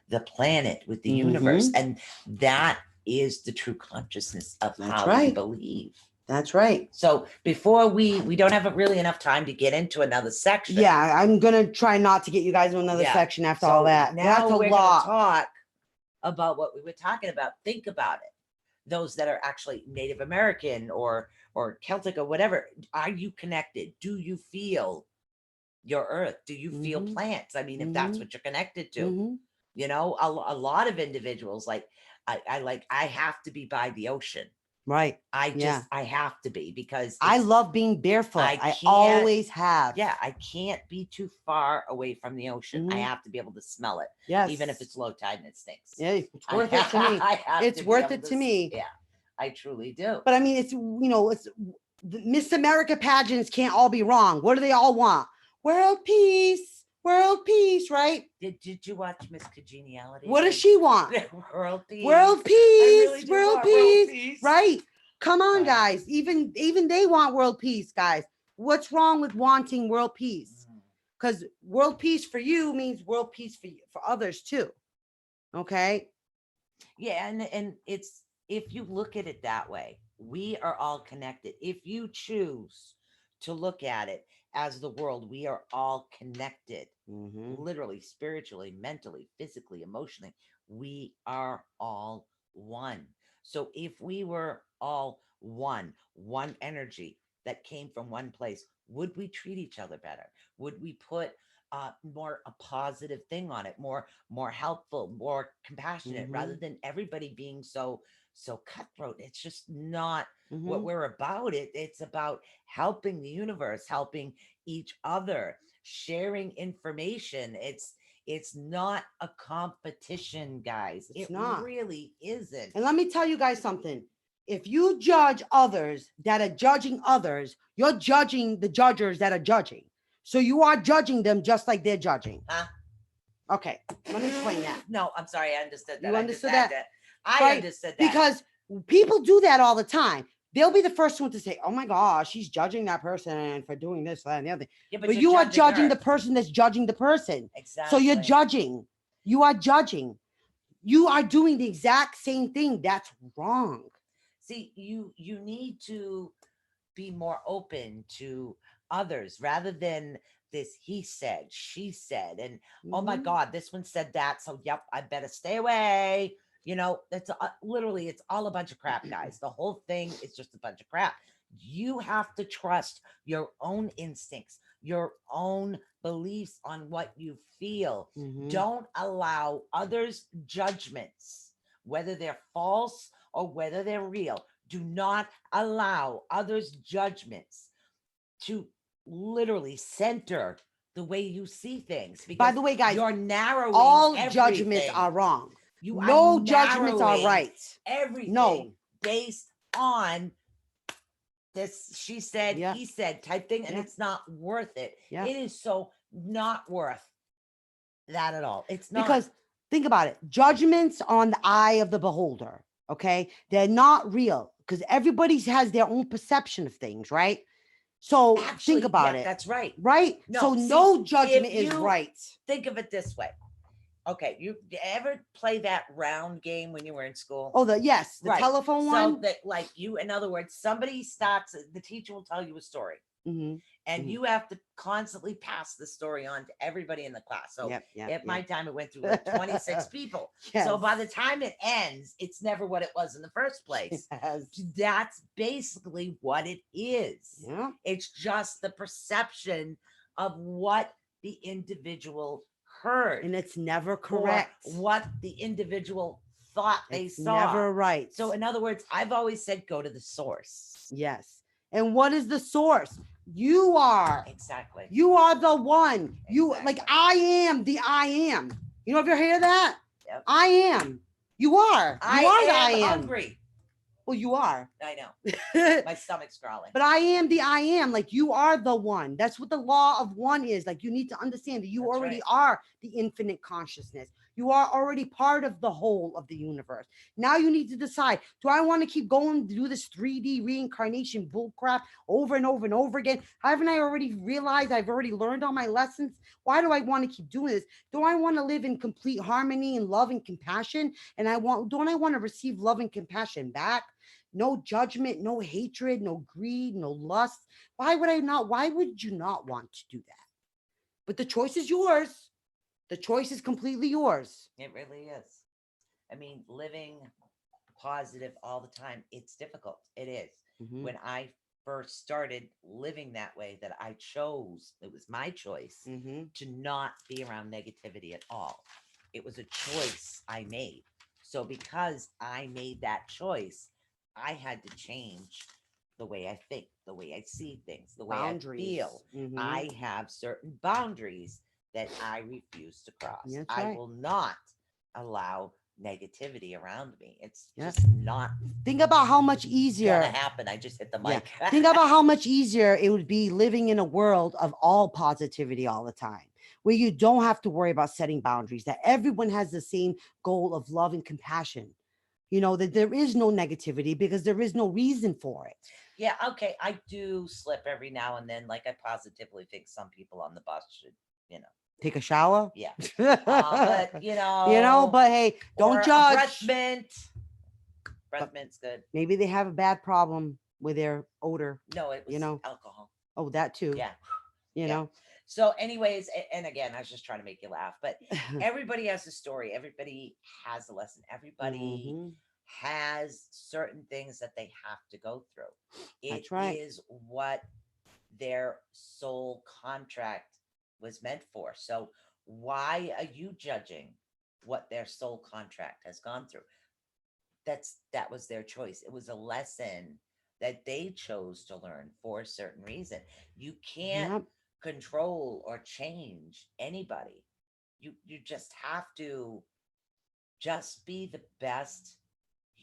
the planet, with the universe. And that is the true consciousness of That's how we right. believe. That's right. So before we don't have really enough time to get into another section. Yeah, I'm gonna try not to get you guys to another Yeah. section after So all that. now That's a we're lot. gonna talk about what we were talking about. Think about it. Those that are actually Native American or Celtic or whatever, are you connected? Do you feel your earth? Do you feel Mhm. plants? I mean, if that's Mhm. what you're connected to, Mhm. you know, a lot of individuals like I have to be by the ocean. Right. I have to be because I it's- love being barefoot. I I can't- always have. yeah, I can't be too far away from the ocean. I Mhm. have to be able to smell it, Yes. even if it's low tide and it stinks. Yeah, it's worth it to me. I have It's to be worth able it to me. Yeah, I truly do. But I mean, it's it's the Miss America pageants can't all be wrong. What do they all want? World peace, right? Did you watch Miss Congeniality? What does she want? World peace. World I peace, really do world want world peace, right? Come on, Right. guys. Even they want world peace, guys. What's wrong with wanting world peace? Because world peace for you means world peace for you, for others too. Okay. Yeah, and it's, if you look at it that way, we are all connected. If you choose to look at it as the world, we are all connected. Literally, spiritually, mentally, physically, emotionally, we are all one. So if we were all one energy that came from one place, would we treat each other better? Would we put more a positive thing on it, more helpful, more compassionate, rather than everybody being so cutthroat? It's just not what we're about. It's about helping the universe, helping each other, sharing information. It's not a competition, guys. It's It not. really isn't. And let me tell you guys something. If you judge others that are judging others, you're judging the judgers that are judging. So you are judging them just like they're judging. Huh? Okay, let me explain that. No, I'm sorry, I understood that. You I understood just had that? I Right, understood that. Because people do that all the time. They'll be the first one to say, "Oh my gosh, she's judging that person for doing this, that, and the other thing." Yeah, But you're you are judging her. the person that's judging the person. Exactly. So you're judging. You are judging. You are doing the exact same thing. That's wrong. See, you need to be more open to others rather than this he said, she said, and oh my Mhm. God, this one said that. So yep, I better stay away. You know, that's literally, it's all a bunch of crap, guys. The whole thing is just a bunch of crap. You have to trust your own instincts, your own beliefs on what you feel. Mhm. Don't allow others' judgments, whether they're false or whether they're real. Do not allow others' judgments to literally center the way you see things. By the way, guys, you're narrowing all everything. judgments are wrong. You No are judgments are narrowing right. Everything No. based on this she said, Yeah. he said type thing, and Yeah. it's not worth it. Yeah. It is so not worth that at all. It's not. Because think about it. Judgments on the eye of the beholder. Okay. They're not real because everybody has their own perception of things, right? So Actually, think about yeah, it. that's right. Right? No, So see, no judgment if is you- right. Think of it this way. Okay, you ever play that round game when you were in school? Oh, the Right. telephone So one. that, like, you, in other words, somebody starts, the teacher will tell you a story. Mhm. And Mhm. you have to constantly pass the story on to everybody in the class. So Yep. at my time, it went through like 26 people. Yes. So by the time it ends, it's never what it was in the first place. Yes. That's basically what it is. Yeah. It's just the perception of what the individual heard, And it's never or correct. what the individual thought they It's saw. never right. So in other words, I've always said, go to the source. Yes. And what is the source? You are. Exactly. You are the one. You Exactly. like I am the I am. You know, if you hear that? Yep. I am. You are. You are the I am. Hungry. Well, you are. I know. My stomach's growling. But I am the I am. Like you are the one. That's what the law of one is. Like you need to understand that you That's already right. are the infinite consciousness. You are already part of the whole of the universe. Now you need to decide, do I want to keep going to do this 3D reincarnation bullcrap over and over and over again? Haven't I already realized I've already learned all my lessons? Why do I want to keep doing this? Do I want to live in complete harmony and love and compassion? And don't I want to receive love and compassion back? No judgment, no hatred, no greed, no lust. Why would you not want to do that? But the choice is yours. The choice is completely yours. It really is. I mean, living positive all the time, it's difficult. It is. Mhm. When I first started living that way, that I chose, it was my choice Mhm. to not be around negativity at all. It was a choice I made. So because I made that choice, I had to change the way I think, the way I see things, the way Boundaries. I feel. Mhm. I have certain boundaries that I refuse to cross. That's I right. will not allow negativity around me. It's Yeah. just not Think about how much gonna easier. happen. I just hit the Yeah. mic. Think about how much easier it would be living in a world of all positivity all the time, where you don't have to worry about setting boundaries, that everyone has the same goal of love and compassion. You know, that there is no negativity because there is no reason for it. Yeah, okay. I do slip every now and then. Like I positively think some people on the bus should, Take a shower. yeah. But But hey, don't or a judge. breath mint. Breath mint's good. Maybe they have a bad problem with their odor. No, it was alcohol. Oh, that too. Yeah. You Yeah. know. So, anyways, and again, I was just trying to make you laugh, but everybody has a story. Everybody has a lesson. Everybody Mhm. has certain things that they have to go through. It That's right. is what their soul contract was meant for. So why are you judging what their soul contract has gone through? That was their choice. It was a lesson that they chose to learn for a certain reason. You can't Yep. control or change anybody. You just have to just be the best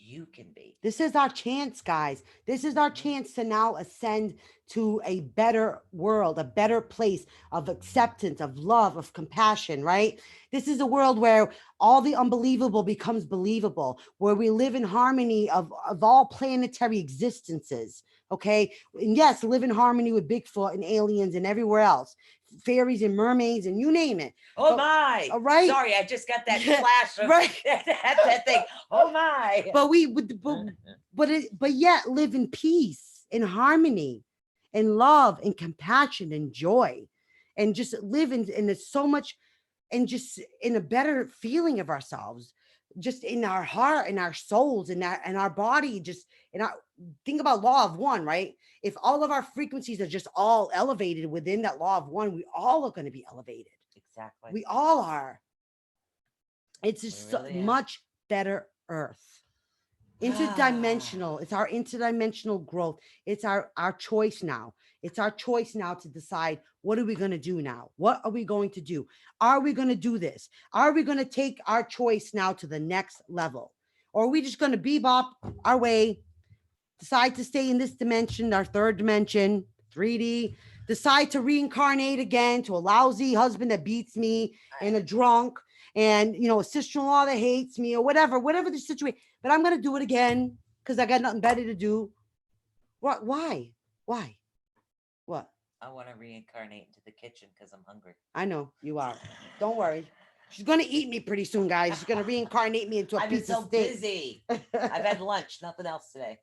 you can be. This is our chance, guys. This is our chance to now ascend to a better world, a better place of acceptance, of love, of compassion, right? This is a world where all the unbelievable becomes believable, where we live in harmony of all planetary existences, okay? And yes, live in harmony with Bigfoot and aliens and everywhere else, fairies and mermaids and you name it. Oh my! All right. Sorry, I just got that Yeah, flash of right. that thing. Oh my! But yet live in peace, in harmony, in love, and compassion and joy, and just live in so much, and just in a better feeling of ourselves, just in our heart, in our souls, in our body, just in our think about law of one, right? If all of our frequencies are just all elevated within that law of one, we all are going to be elevated. Exactly. We all are. It's just really are. much better earth. Interdimensional. It's our interdimensional growth. It's our choice now. It's our choice now to decide, what are we going to do now? What are we going to do? Are we going to do this? Are we going to take our choice now to the next level? Or are we just going to bebop our way, decide to stay in this dimension, our third dimension, 3D, decide to reincarnate again to a lousy husband that beats me and a drunk and, a sister-in-law that hates me or whatever the situation. But I'm going to do it again because I got nothing better to do. What? Why? What? I want to reincarnate into the kitchen because I'm hungry. I know you are. Don't worry. She's going to eat me pretty soon, guys. She's going to reincarnate me into a I've been piece so of steak. busy. I've had lunch, nothing else today.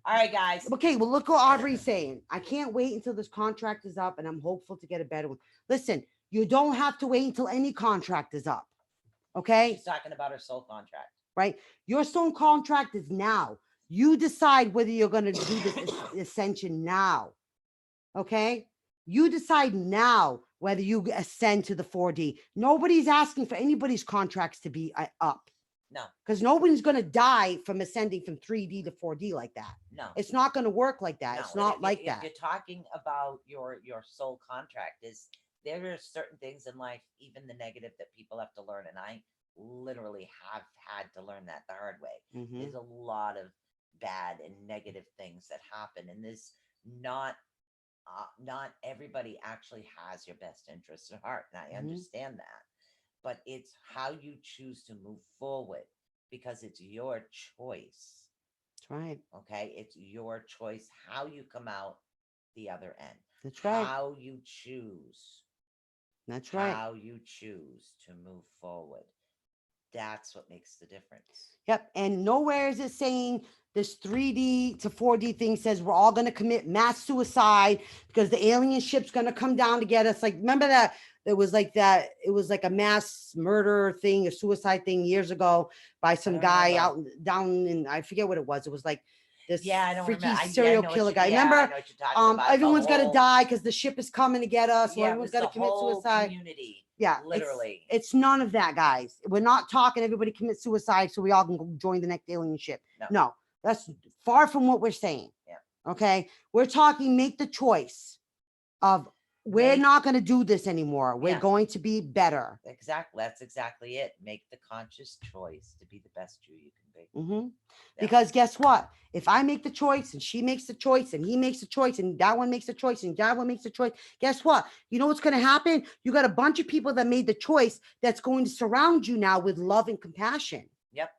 All right, guys. Okay, well, look what Aubrey's saying. I can't wait until this contract is up, and I'm hopeful to get a better one. Listen, you don't have to wait until any contract is up. Okay? She's talking about her soul contract. Right? Your soul contract is now. You decide whether you're going to do this ascension now. Okay? You decide now whether you ascend to the 4D. Nobody's asking for anybody's contracts to be up. No. Because nobody's going to die from ascending from 3D to 4D like that. No. It's not going to work like that. No, It's not like if that. you're talking about your soul contract, is there are certain things in life, even the negative, that people have to learn, and I literally have had to learn that the hard way. Mhm. There's a lot of bad and negative things that happen, and this not everybody actually has your best interests at heart, and I understand that, but it's how you choose to move forward, because it's your choice. That's right. Okay, it's your choice how you come out the other end. That's right. How you choose. That's right. How you choose to move forward. That's what makes the difference. Yep. And nowhere is it saying this 3D to 4D thing says we're all going to commit mass suicide because the alien ship's going to come down to get us. Like, remember that it was like that. It was like a mass murder thing, a suicide thing years ago by some guy out down in, I forget what it was. It was like this freaky serial killer guy. Remember, everyone's going to die because the ship is coming to get us. Yeah, everyone's going to commit suicide. Community. Yeah, literally. It's none of that, guys. We're not talking everybody commit suicide so we all can go join the next alien ship. No, that's far from what we're saying. Yeah. Okay. We're talking make the choice of we're not going to do this anymore. We're going to be better. Exactly. That's exactly it. Make the conscious choice to be the best you can be. Because guess what? If I make the choice and she makes the choice and he makes the choice and that one makes the choice and that one makes the choice, guess what? You know what's going to happen? You got a bunch of people that made the choice that's going to surround you now with love and compassion. Yep.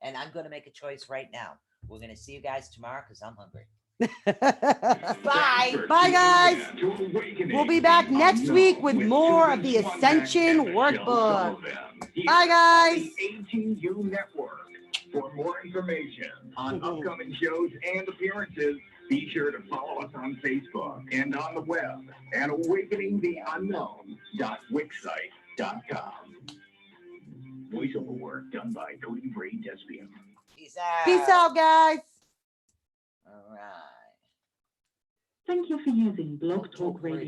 And I'm going to make a choice right now. We're going to see you guys tomorrow because I'm hungry. Bye. Bye, guys. We'll be back next week with more of the Ascension Workbook. Bye, guys. ATU Network. For more information on upcoming shows and appearances, be sure to follow us on Facebook and on the web at awakeningtheunknown.wixsite.com. Voiceover work done by Cody Bray Despian. Peace out. Peace out, guys. All right. Thank you for using Blog Talk Radio.